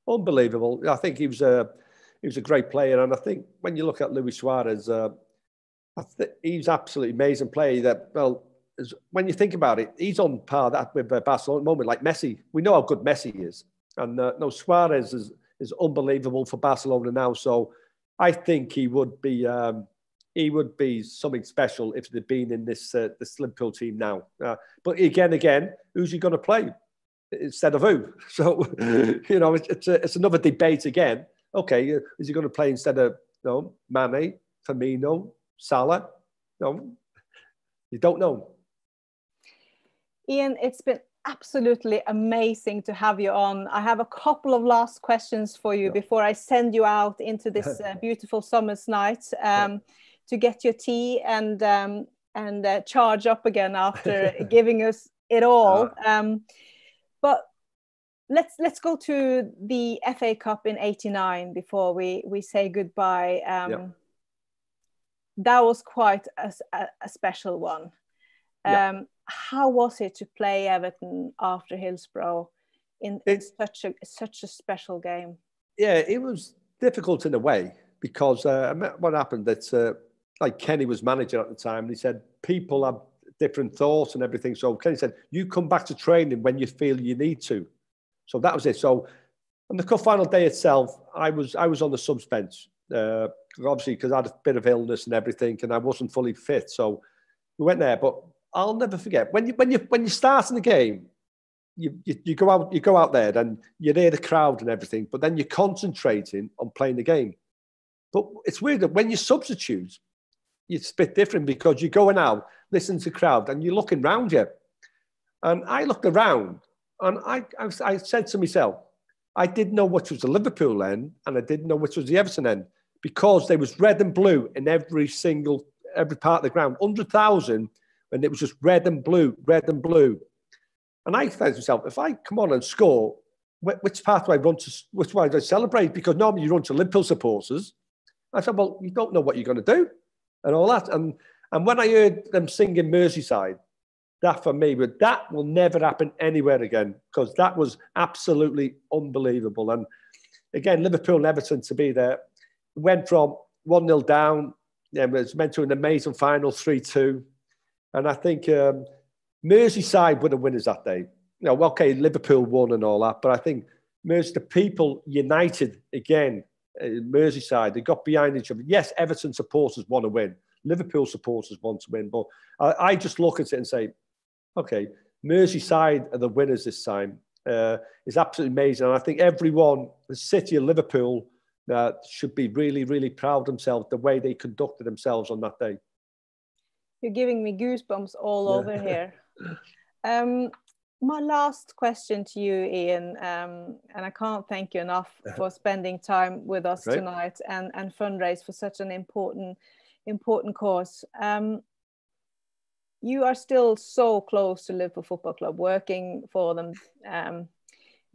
Unbelievable. I think he was a great player, and I think when you look at Luis Suarez, he's absolutely amazing player. When you think about it, he's on par with Barcelona at the moment, like Messi. We know how good Messi is, and Suarez is unbelievable for Barcelona now. So I think he would be something special if they'd been in this Liverpool team now. But again, who's he going to play instead of who? So it's another debate again. Okay, is he going to play instead of Mane, Firmino, Salah? No, you don't know. Ian, it's been absolutely amazing to have you on. I have a couple of last questions for you before I send you out into this beautiful summer's night to get your tea and charge up again after giving us it all. But let's go to the FA Cup in '89 before we say goodbye. That was quite a special one. How was it to play Everton after Hillsborough in such a special game? Yeah, it was difficult in a way because what happened that like Kenny was manager at the time, and he said people have different thoughts and everything. So Kenny said, "You come back to training when you feel you need to." So that was it. So on the cup final day itself, I was on the subs bench, obviously because I had a bit of illness and everything, and I wasn't fully fit. So we went there, but I'll never forget when you start in the game, you go out there and you hear the crowd and everything, but then you're concentrating on playing the game. But it's weird that when you substitute, it's a bit different because you're going out, listening to the crowd, and you're looking around you. And I looked around, and I said to myself, I didn't know which was the Liverpool end and I didn't know which was the Everton end because there was red and blue in every part of the ground, 100,000, and it was just red and blue, red and blue. And I thought to myself, if I come on and score, which part do I run to, which way do I celebrate? Because normally you run to Liverpool supporters. I said, well, you don't know what you're going to do and all that. And when I heard them singing Merseyside, that for me, but that will never happen anywhere again because that was absolutely unbelievable. And again, Liverpool and Everton to be there, went from 1-0 down, it was meant to an amazing final 3-2. And I think Merseyside were the winners that day. You know, okay, Liverpool won and all that, but I think the people united again. Merseyside, they got behind each other. Yes, Everton supporters want to win. Liverpool supporters want to win. But I just look at it and say, okay, Merseyside are the winners this time. It's absolutely amazing. And I think everyone, the city of Liverpool, should be really, really proud of themselves, the way they conducted themselves on that day. You're giving me goosebumps all over here. My last question to you, Ian, and I can't thank you enough for spending time with us tonight and fundraise for such an important cause. You are still so close to Liverpool Football Club, working for them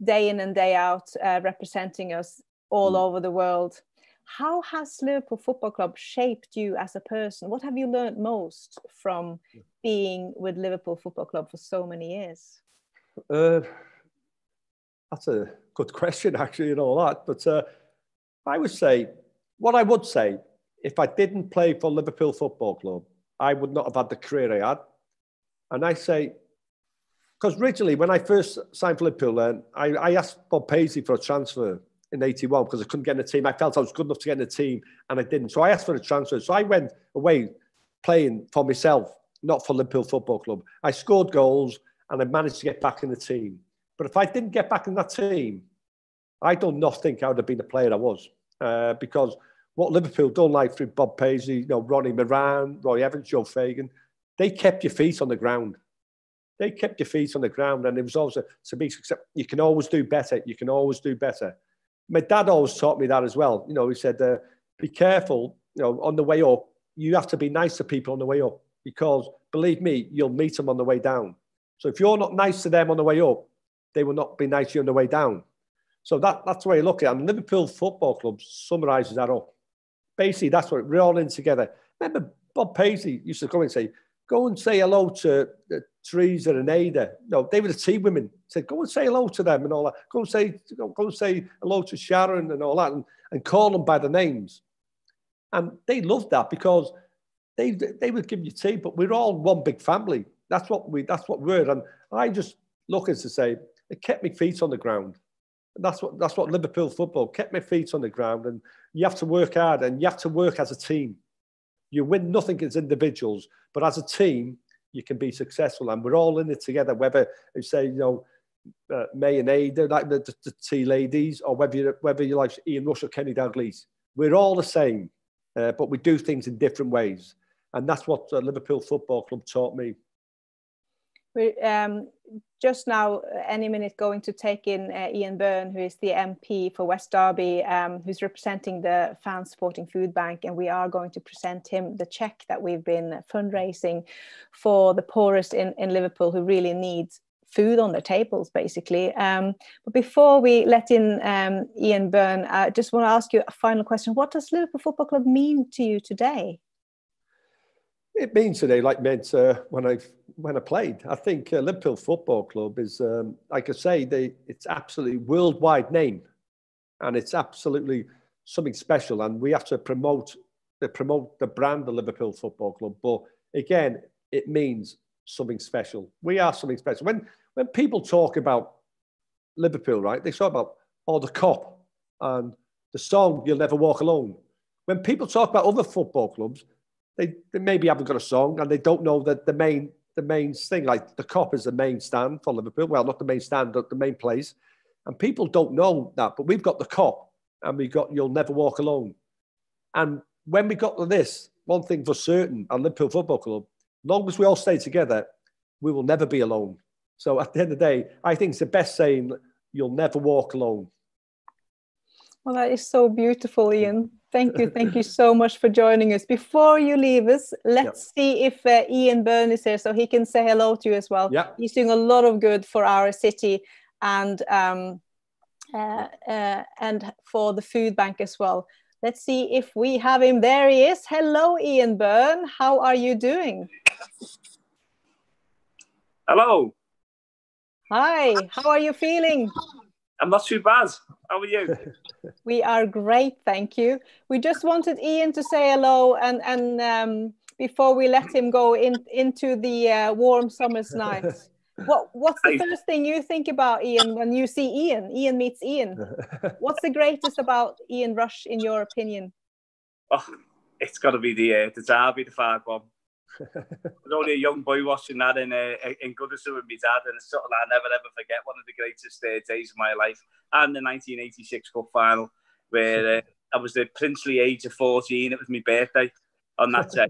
day in and day out, representing us all over the world. How has Liverpool Football Club shaped you as a person? What have you learned most from being with Liverpool Football Club for so many years? That's a good question, actually, and all that. But I would say, if I didn't play for Liverpool Football Club, I would not have had the career I had. And I say, because originally, when I first signed for Liverpool, I asked Bob Paisley for a transfer in 81 because I couldn't get in the team. I felt I was good enough to get in the team, and I didn't. So I asked for a transfer. So I went away playing for myself, not for Liverpool Football Club. I scored goals, and I managed to get back in the team. But if I didn't get back in that team, I do not think I would have been the player I was. Because what Liverpool done, like through Bob Paisley, Ronnie Moran, Roy Evans, Joe Fagan, they kept your feet on the ground. They kept your feet on the ground, and it was also to be successful. You can always do better. You can always do better. My dad always taught me that as well. He said, be careful, on the way up, you have to be nice to people on the way up because, believe me, you'll meet them on the way down. So if you're not nice to them on the way up, they will not be nice to you on the way down. So that's the way you look at it. And Liverpool Football Club summarises that up. Basically, that's what we're all in together. Remember, Bob Paisley used to go and say hello to Teresa and Ada. They were the tea women. He said, go and say hello to them and all that. Go and say hello to Sharon and all that, and call them by the names. And they loved that because they would give you tea, but we're all one big family. That's what we're. And I just look as to say, it kept my feet on the ground. And that's what Liverpool football kept my feet on the ground. And you have to work hard and you have to work as a team. You win nothing as individuals, but as a team, you can be successful. And we're all in it together, whether you say, May and Ada, like the tea ladies, or whether you like Ian Rush or Kenny Dalglish. We're all the same, but we do things in different ways. And that's what Liverpool Football Club taught me. We're just now, any minute, going to take in Ian Byrne, who is the MP for West Derby, who's representing the Fan Supporting Food Bank, and we are going to present him the cheque that we've been fundraising for the poorest in Liverpool who really needs food on their tables, basically. But before we let in Ian Byrne, I just want to ask you a final question. What does Liverpool Football Club mean to you today? It means today, like meant when I played. I think Liverpool Football Club is, like I say, it's absolutely worldwide name, and it's absolutely something special. And we have to promote the brand of Liverpool Football Club. But again, it means something special. We are something special. When people talk about Liverpool, right, they talk about the Kop and the song "You'll Never Walk Alone." When people talk about other football clubs, they maybe haven't got a song and they don't know that the main thing, like the Kop is the main stand for Liverpool. Well, not the main stand, but the main place. And people don't know that, but we've got the Kop and we got "You'll Never Walk Alone." And when we got to this, one thing for certain, at Liverpool Football Club, as long as we all stay together, we will never be alone. So at the end of the day, I think it's the best saying, "You'll never walk alone." Well, that is so beautiful, Ian. Thank you so much for joining us. Before you leave us, let's see if Ian Byrne is here so he can say hello to you as well. Yeah. He's doing a lot of good for our city and for the food bank as well. Let's see if we have him. There he is. Hello, Ian Byrne. How are you doing? Hello. Hi. How are you feeling? I'm not too bad. How are you? We are great, thank you. We just wanted Ian to say hello and before we let him go into the warm summer's nights. What's the first thing you think about Ian when you see Ian? Ian meets Ian. What's the greatest about Ian Rush in your opinion? Oh, it's got to be the derby, the 5-1. I was only a young boy watching that in Goodison with my dad, and it's something I never ever forget. One of the greatest days of my life, and the 1986 Cup final, where I was the princely age of 14. It was my birthday on that day,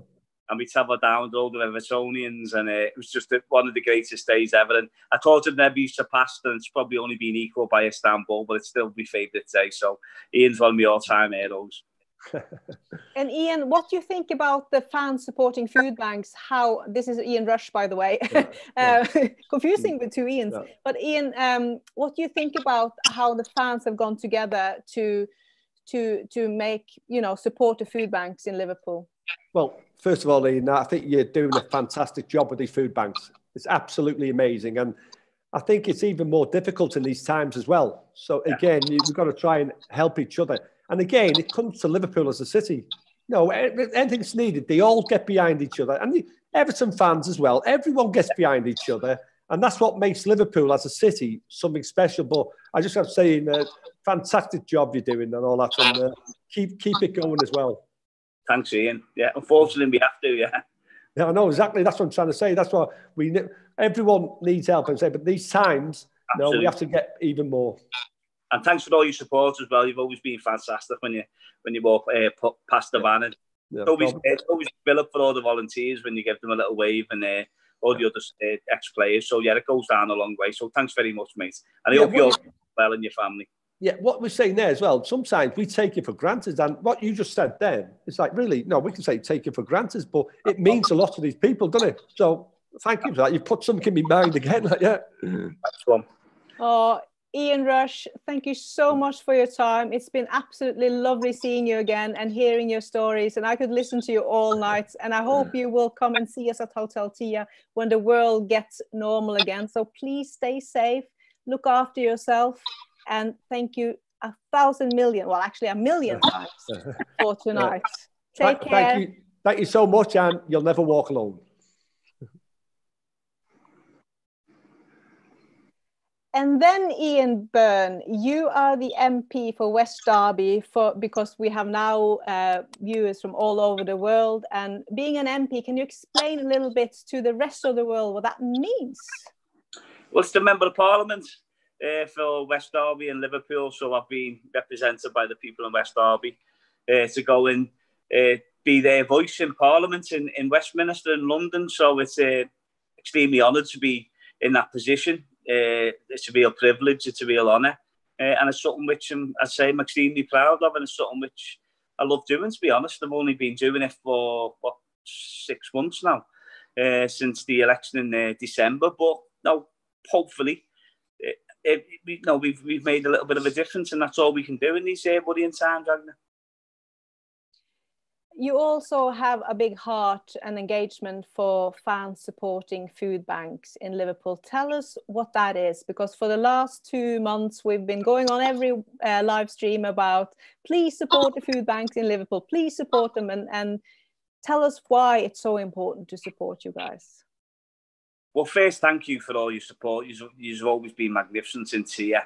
and we travelled down with all the Evertonians, and it was just one of the greatest days ever. And I thought it never be surpassed, and it's probably only been equal by Istanbul, but it's still my favourite day. So Ian's one of my all-time heroes. And Ian, what do you think about the fans supporting food banks? How this is Ian Rush, by the way, confusing with two Ians. Yeah. But Ian, what do you think about how the fans have gone together to make support the food banks in Liverpool? Well, first of all, Ian, I think you're doing a fantastic job with these food banks. It's absolutely amazing, and I think it's even more difficult in these times as well. So again, we've got to try and help each other. And again, it comes to Liverpool as a city. No, anything's needed. They all get behind each other. And the Everton fans as well. Everyone gets behind each other. And that's what makes Liverpool as a city something special. But I just have to say, fantastic job you're doing and all that. And keep it going as well. Thanks, Ian. Yeah, unfortunately, we have to, yeah. Yeah, I know, exactly. That's what I'm trying to say. That's what everyone needs help. And say, but these times, no, we have to get even more. And thanks for all your support as well. You've always been fantastic when you walk past the van. And it's always fill up for all the volunteers when you give them a little wave and all the other ex-players. So, yeah, it goes down a long way. So, thanks very much, mate. And I hope you're well and your family. Yeah, what we're saying there as well, sometimes we take it for granted. And what you just said then, it's like, really, no, we can say take it for granted, but it means a lot to these people, doesn't it? So, thank you for that. You've put something in my mind again. That's one. Oh, Ian Rush, thank you so much for your time. It's been absolutely lovely seeing you again and hearing your stories. And I could listen to you all night. And I hope you will come and see us at Hotel Tia when the world gets normal again. So please stay safe, look after yourself. And thank you 1,000 million, well, actually 1,000,000 times for tonight. Take care. Thank you so much. And you'll never walk alone. And then, Ian Byrne, you are the MP for West Derby because we have now viewers from all over the world. And being an MP, can you explain a little bit to the rest of the world what that means? Well, it's the Member of Parliament for West Derby and Liverpool. So I've been represented by the people in West Derby to go and be their voice in Parliament in Westminster in London. So it's extremely honoured to be in that position. It's a real privilege, it's a real honour, and it's something which I'm extremely proud of, and it's something which I love doing, to be honest. I've only been doing it for 6 months now, since the election in December, but no, hopefully we've made a little bit of a difference, and that's all we can do in these worrying times, Agnes. You also have a big heart and engagement for fans supporting food banks in Liverpool. Tell us what that is, because for the last 2 months, we've been going on every live stream about please support the food banks in Liverpool, please support them, and tell us why it's so important to support you guys. Well, first, thank you for all your support. You've always been magnificent in Tia.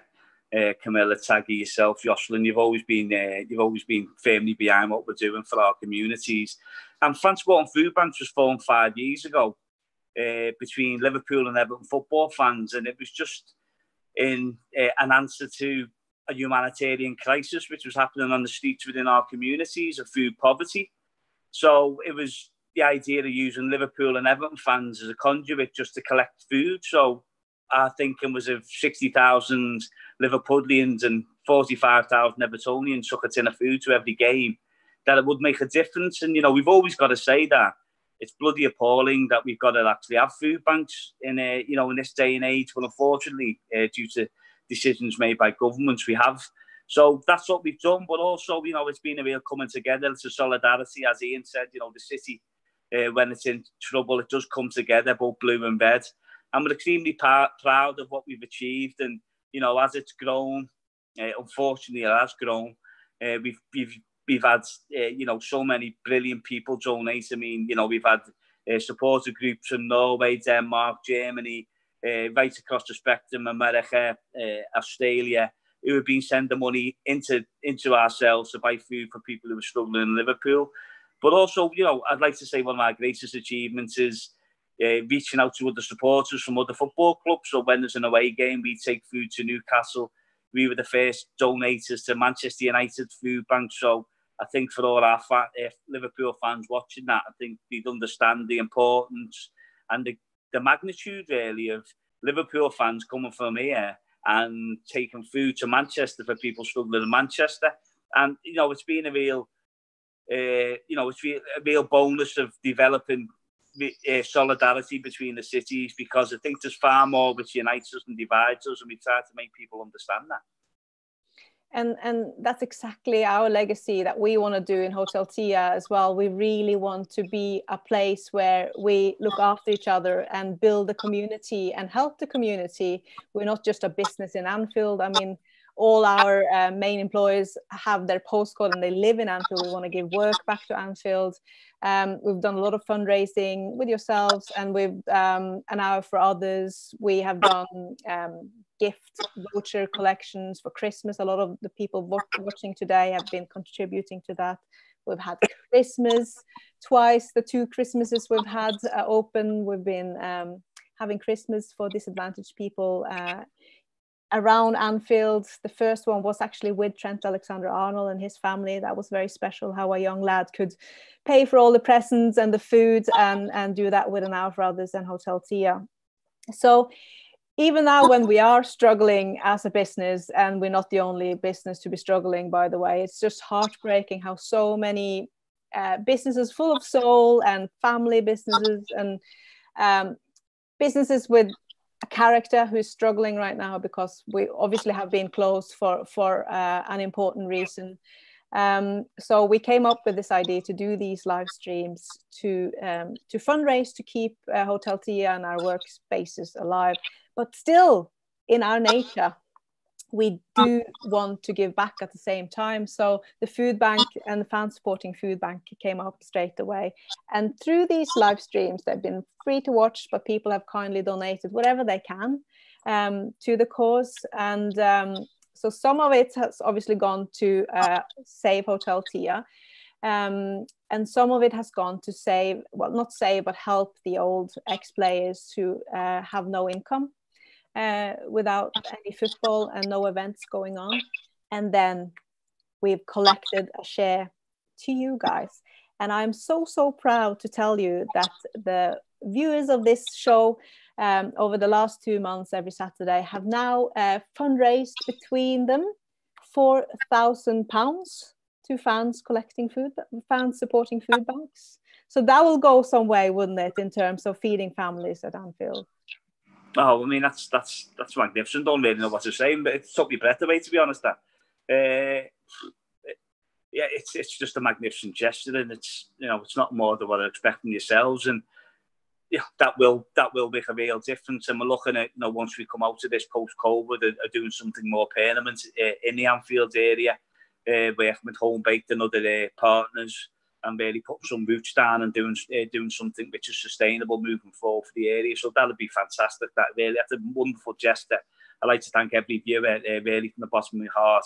Camilla, Taggy, yourself, Jocelyn, you've always been firmly behind what we're doing for our communities. And France Sport and Food Banks was formed 5 years ago between Liverpool and Everton football fans, and it was just in an answer to a humanitarian crisis which was happening on the streets within our communities of food poverty. So it was the idea of using Liverpool and Everton fans as a conduit just to collect food. So our thinking was if 60,000 Liverpudlians and 45,000 Evertonians took a tin of food to every game, that it would make a difference. And, you know, we've always got to say that. It's bloody appalling that we've got to actually have food banks in, you know, in this day and age. But unfortunately, due to decisions made by governments, we have. So that's what we've done. But also, you know, it's been a real coming together. It's a solidarity, as Ian said. You know, the city, when it's in trouble, it does come together, both blue and red. And we're extremely proud of what we've achieved. And, you know, as it's grown, unfortunately, it has grown. We've had, you know, so many brilliant people donate. I mean, you know, we've had supporter groups from Norway, Denmark, Germany, right across the spectrum, America, Australia, who have been sending money into ourselves to buy food for people who are struggling in Liverpool. But also, you know, I'd like to say one of our greatest achievements is reaching out to other supporters from other football clubs. So when there's an away game, we take food to Newcastle. We were the first donators to Manchester United food bank. So I think for all our Liverpool fans watching that, I think they'd understand the importance and the magnitude, really, of Liverpool fans coming from here and taking food to Manchester for people struggling in Manchester. And, you know, it's been a real, you know, it's a real bonus of developing solidarity between the cities, because I think there's far more which unites us and divides us, and we try to make people understand that. And that's exactly our legacy that we want to do in Hotel Tia as well. We really want to be a place where we look after each other and build a community and help the community. We're not just a business in Anfield. I mean, all our main employees have their postcode and they live in Anfield. We want to give work back to Anfield. We've done a lot of fundraising with yourselves, and we've an hour for others. We have done gift voucher collections for Christmas. A lot of the people watching today have been contributing to that. We've had Christmas twice. The 2 Christmases we've had open. We've been having Christmas for disadvantaged people around Anfield. The first one was actually with Trent Alexander-Arnold and his family. That was very special, how a young lad could pay for all the presents and the food and do that with an hour for others and Hotel Tia. So even now, when we are struggling as a business, and we're not the only business to be struggling, by the way, it's just heartbreaking how so many businesses full of soul and family businesses and businesses with a character who's struggling right now, because we obviously have been closed for an important reason. So we came up with this idea to do these live streams to fundraise, to keep Hotel Tia and our workspaces alive. But still, in our nature, we do want to give back at the same time. So the food bank and the fan supporting food bank came up straight away. And through these live streams, they've been free to watch, but people have kindly donated whatever they can to the cause. And so some of it has obviously gone to save Hotel Tia. And some of it has gone to save, well, not save, but help the old ex-players who have no income. Without any football and no events going on. And then we've collected a share to you guys. And I'm so proud to tell you that the viewers of this show over the last 2 months, every Saturday, have now fundraised between them £4,000 to fans collecting food, fans supporting food banks. So that will go some way, wouldn't it, in terms of feeding families at Anfield? Oh, I mean, that's magnificent. Don't really know what to say, but it took me breath away, to be honest. Yeah, it's just a magnificent gesture, and it's, you know, it's not more than what I expect from yourselves, and yeah, that will make a real difference. And we're looking at, you know, once we come out of this post-COVID, are doing something more permanent in the Anfield area, working with Home Baked and other partners, and really putting some roots down and doing something which is sustainable moving forward for the area. So that would be fantastic. That's a wonderful gesture. I'd like to thank every viewer, really from the bottom of my heart,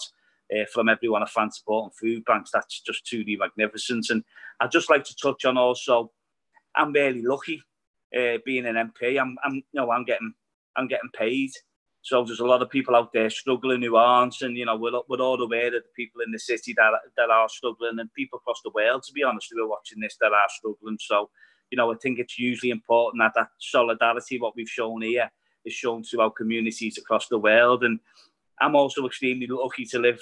from everyone at Fan Support and Food Banks. That's just truly magnificent. And I'd just like to touch on also, I'm really lucky being an MP. I'm getting paid. So there's a lot of people out there struggling who aren't, and, you know, we're all aware of the people in the city that are struggling, and people across the world, to be honest, who are watching this that are struggling. So, you know, I think it's hugely important that solidarity, what we've shown here, is shown throughout communities across the world. And I'm also extremely lucky to live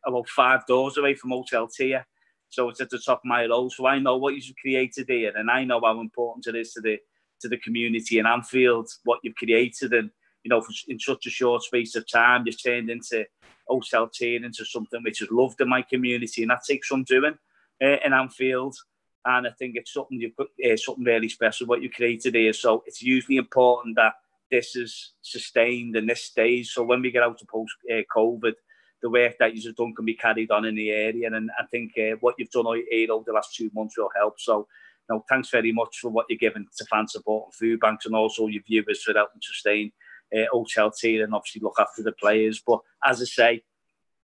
about 5 doors away from Hotel Tia. So it's at the top of my road. So I know what you've created here, and I know how important it is to the community in Anfield, what you've created. And, you know, in such a short space of time, you've turned into Hotel Tia into something which is loved in my community. And that takes some doing in Anfield. And I think it's something you've got, something really special what you created here. So it's usually important that this is sustained and this stays. So when we get out to post-COVID, the work that you've done can be carried on in the area. And I think what you've done here over the last 2 months will help. So, you know, thanks very much for what you're giving to fan support and food banks, and also your viewers for helping sustain Hotel Tia and obviously look after the players. But as I say,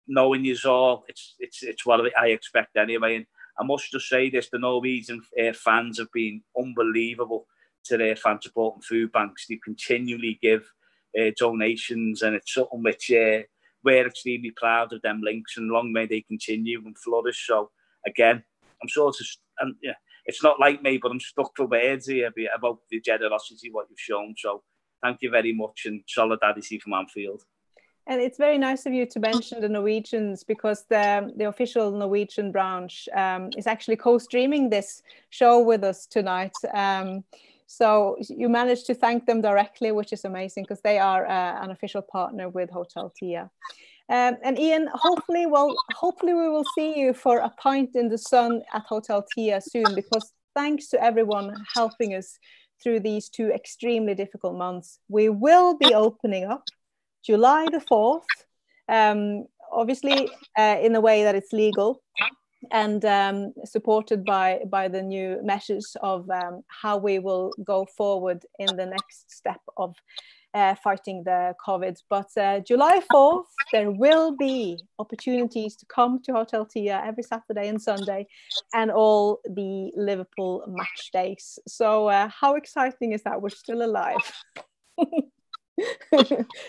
knowing you all, it's what I expect anyway. And I must just say this, the Norwegian fans have been unbelievable to their fan support and food banks. They continually give donations, and it's something which we're extremely proud of them links, and long may they continue and flourish. So again, I'm sort of, and yeah, it's not like me, but I'm stuck for words here about the generosity what you've shown. So thank you very much, and solidarity from Anfield. And it's very nice of you to mention the Norwegians, because the official Norwegian branch is actually co-streaming this show with us tonight. So you managed to thank them directly, which is amazing, because they are an official partner with Hotel Tia. And Ian, hopefully we will see you for a pint in the sun at Hotel Tia soon, because thanks to everyone helping us through these 2 extremely difficult months. We will be opening up July the 4th, obviously in a way that it's legal, and supported by the new measures of how we will go forward in the next step of fighting the COVID. But July 4th, there will be opportunities to come to Hotel Tia every Saturday and Sunday, and all the Liverpool match days. So how exciting is that? We're still alive.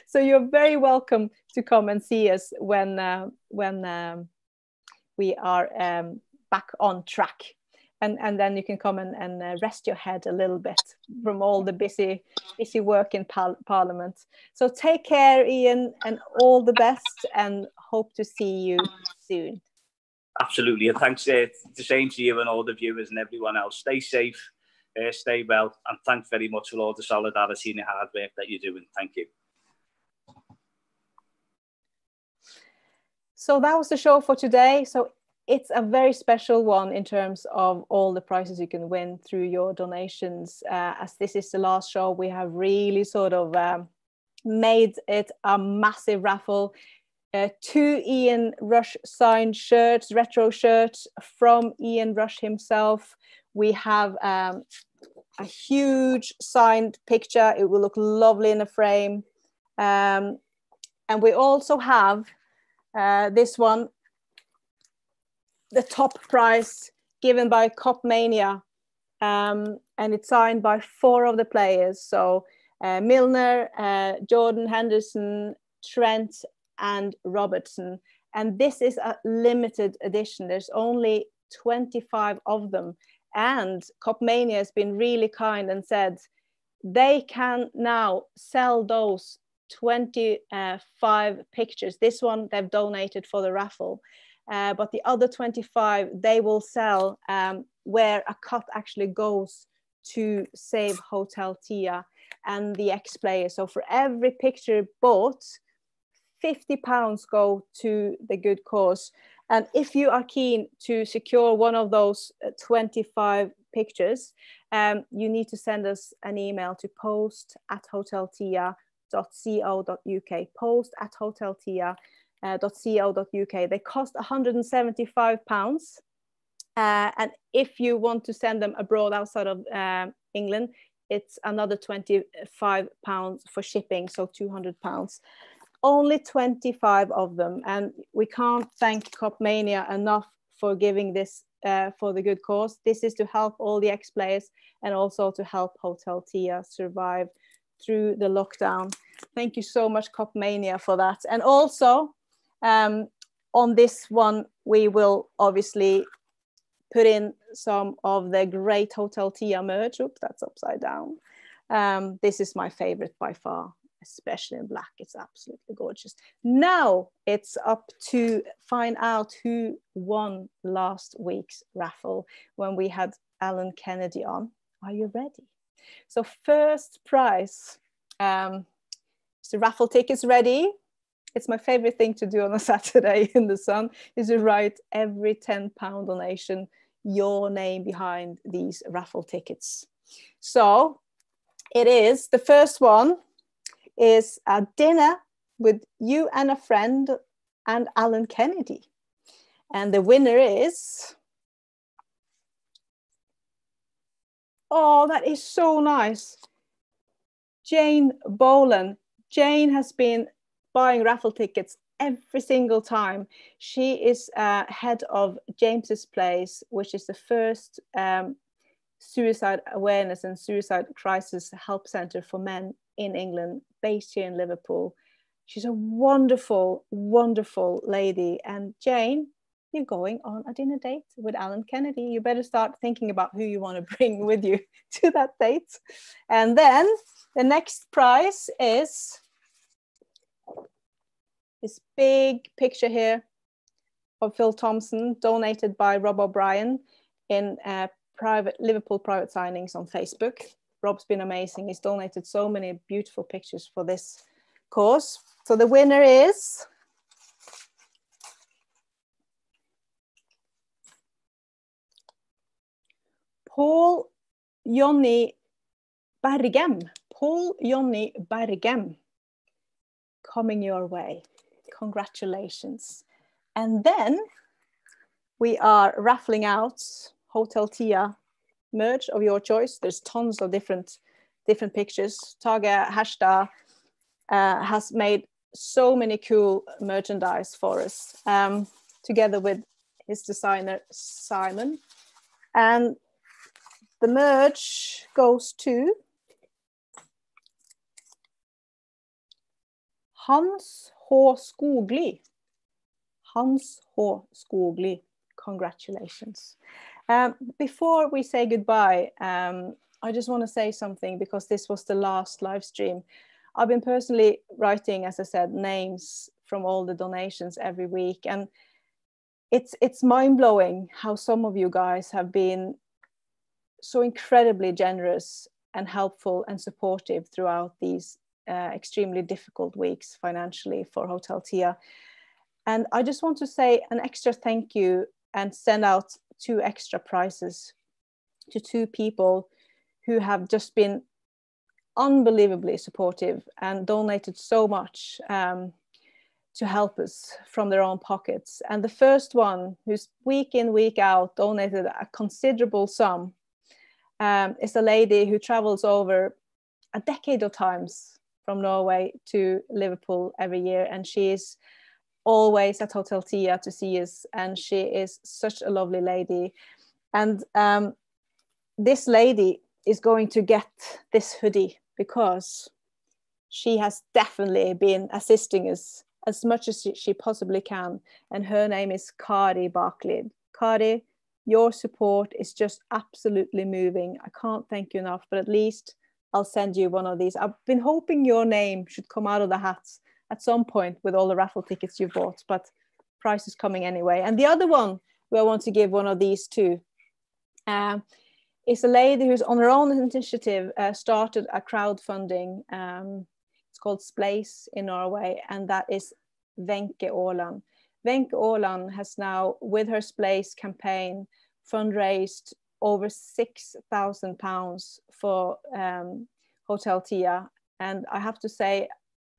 So you're very welcome to come and see us when we are back on track, and then you can come and rest your head a little bit from all the busy work in Parliament. So take care, Ian, and all the best, and hope to see you soon. Absolutely, and thanks the same to you and all the viewers and everyone else. Stay safe. Stay well, and thanks very much for all the solidarity and the hard work that you're doing. Thank you. So that was the show for today. So it's a very special one in terms of all the prizes you can win through your donations. As this is the last show, we have really sort of made it a massive raffle. 2 Ian Rush signed shirts, retro shirts from Ian Rush himself. We have a huge signed picture. It will look lovely in a frame. And we also have this one, the top prize given by Cop Mania. And it's signed by 4 of the players. So Milner, Jordan Henderson, Trent, and Robertson. And this is a limited edition. There's only 25 of them. And Cop Mania has been really kind and said they can now sell those 25 pictures. This one they've donated for the raffle, but the other 25 they will sell where a cut actually goes to save Hotel Tia and the ex-players. So for every picture bought, £50 go to the good cause. And if you are keen to secure one of those 25 pictures, you need to send us an email to post@hoteltia.co.uk, post@hoteltia.co.uk. They cost £175. And if you want to send them abroad outside of England, it's another £25 for shipping, so £200. Only 25 of them, and we can't thank Cop Mania enough for giving this for the good cause. This is to help all the ex-players and also to help Hotel Tia survive through the lockdown. Thank you so much, Cop Mania, for that. And also on this one, we will obviously put in some of the great Hotel Tia merch. Oops, that's upside down. This is my favorite by far, especially in black. It's absolutely gorgeous. Now it's up to find out who won last week's raffle when we had Alan Kennedy on. Are you ready? So first prize, is the raffle tickets ready? It's my favorite thing to do on a Saturday in the sun, is to write every £10 donation your name behind these raffle tickets. So it is, the first one is a dinner with you and a friend and Alan Kennedy. And the winner is, oh, that is so nice, Jane Boland. Jane has been buying raffle tickets every single time. She is head of James's Place, which is the first suicide awareness and suicide crisis help centre for men in England, based here in Liverpool. She's a wonderful, wonderful lady. And Jane, you're going on a dinner date with Alan Kennedy. You better start thinking about who you want to bring with you to that date. And then the next prize is this big picture here of Phil Thompson, donated by Rob O'Brien in private Liverpool private signings on Facebook. Rob's been amazing. He's donated so many beautiful pictures for this cause. So the winner is Paul Jonny Bergem. Paul Jonny Bergem, coming your way. Congratulations. And then we are raffling out Hotel Tia merch of your choice. There's tons of different pictures. Tage Herstad has made so many cool merchandise for us, together with his designer Simon. And the merch goes to Hans H. Skogli. Hans H. Skogli, congratulations. Before we say goodbye, I just want to say something, because this was the last live stream. I've been personally writing, as I said, names from all the donations every week. And it's mind-blowing how some of you guys have been so incredibly generous and helpful and supportive throughout these extremely difficult weeks financially for Hotel Tia. And I just want to say an extra thank you and send out 2 extra prizes to 2 people who have just been unbelievably supportive and donated so much to help us from their own pockets. And the first one, who's week in, week out donated a considerable sum, is a lady who travels over a decade of times from Norway to Liverpool every year. And she is always at Hotel Tia to see us. And she is such a lovely lady. And this lady is going to get this hoodie, because she has definitely been assisting us as much as she possibly can. And her name is Kari Baklid. Kari, your support is just absolutely moving. I can't thank you enough, but at least I'll send you one of these. I've been hoping your name should come out of the hats at some point with all the raffle tickets you bought, but price is coming anyway. And the other one who I want to give one of these to is a lady who's on her own initiative started a crowdfunding. It's called Splace in Norway, and that is Wenche Aaland. Wenche Aaland has now, with her Splace campaign, fundraised over £6,000 for Hotel Tia. And I have to say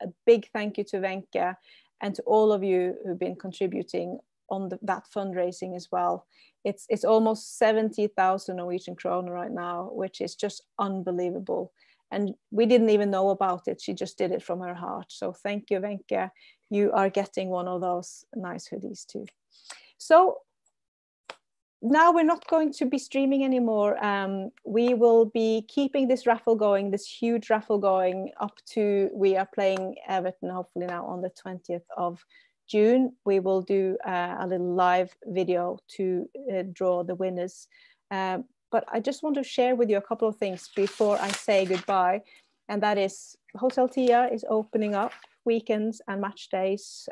a big thank you to Wenche and to all of you who've been contributing on that fundraising as well. It's almost 70,000 Norwegian kroner right now, which is just unbelievable. And we didn't even know about it. She just did it from her heart. So thank you, Wenche. You are getting one of those nice hoodies too. So now we're not going to be streaming anymore. We will be keeping this raffle going, this huge raffle going up to, we are playing Everton hopefully now on the 20th of June. We will do a little live video to draw the winners. But I just want to share with you a couple of things before I say goodbye. And that is Hotel Tia is opening up weekends and match days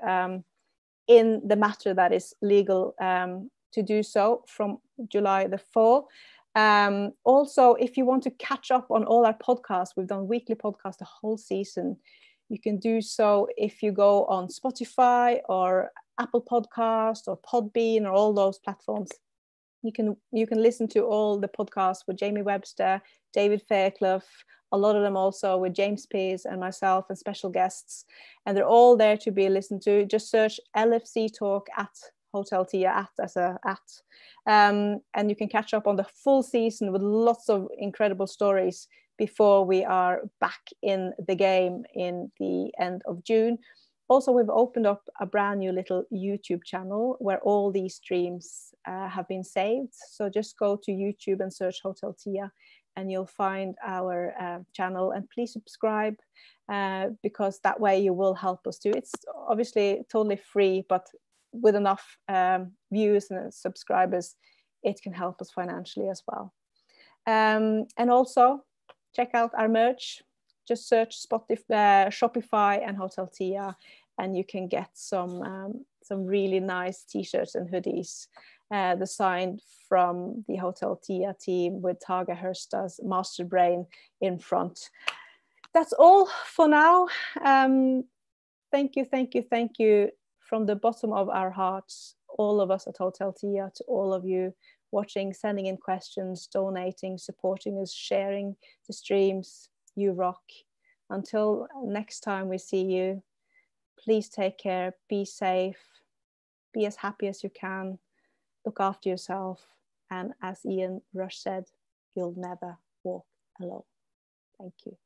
in the matter that is legal to do so from July the 4th. Also, if you want to catch up on all our podcasts, we've done weekly podcasts the whole season. You can do so if you go on Spotify or Apple Podcast or Podbean or all those platforms. You can listen to all the podcasts with Jamie Webster, David Fairclough, a lot of them also with James Pearce and myself and special guests. And they're all there to be listened to. Just search LFC Talk at Hotel Tia, and you can catch up on the full season with lots of incredible stories before we are back in the game in the end of June. Also, we've opened up a brand new little YouTube channel where all these streams have been saved. So just go to YouTube and search Hotel Tia and you'll find our channel, and please subscribe because that way you will help us too. It's obviously totally free, but with enough views and subscribers, it can help us financially as well. And also check out our merch. Just search Spotify, Shopify and Hotel Tia, and you can get some really nice t-shirts and hoodies designed from the Hotel Tia team with Tage Hørstad's master brain in front. That's all for now. Thank you from the bottom of our hearts, all of us at Hotel Tia, to all of you watching, sending in questions, donating, supporting us, sharing the streams. You rock. Until next time we see you, please take care, be safe, be as happy as you can, look after yourself, and as Ian Rush said, you'll never walk alone. Thank you.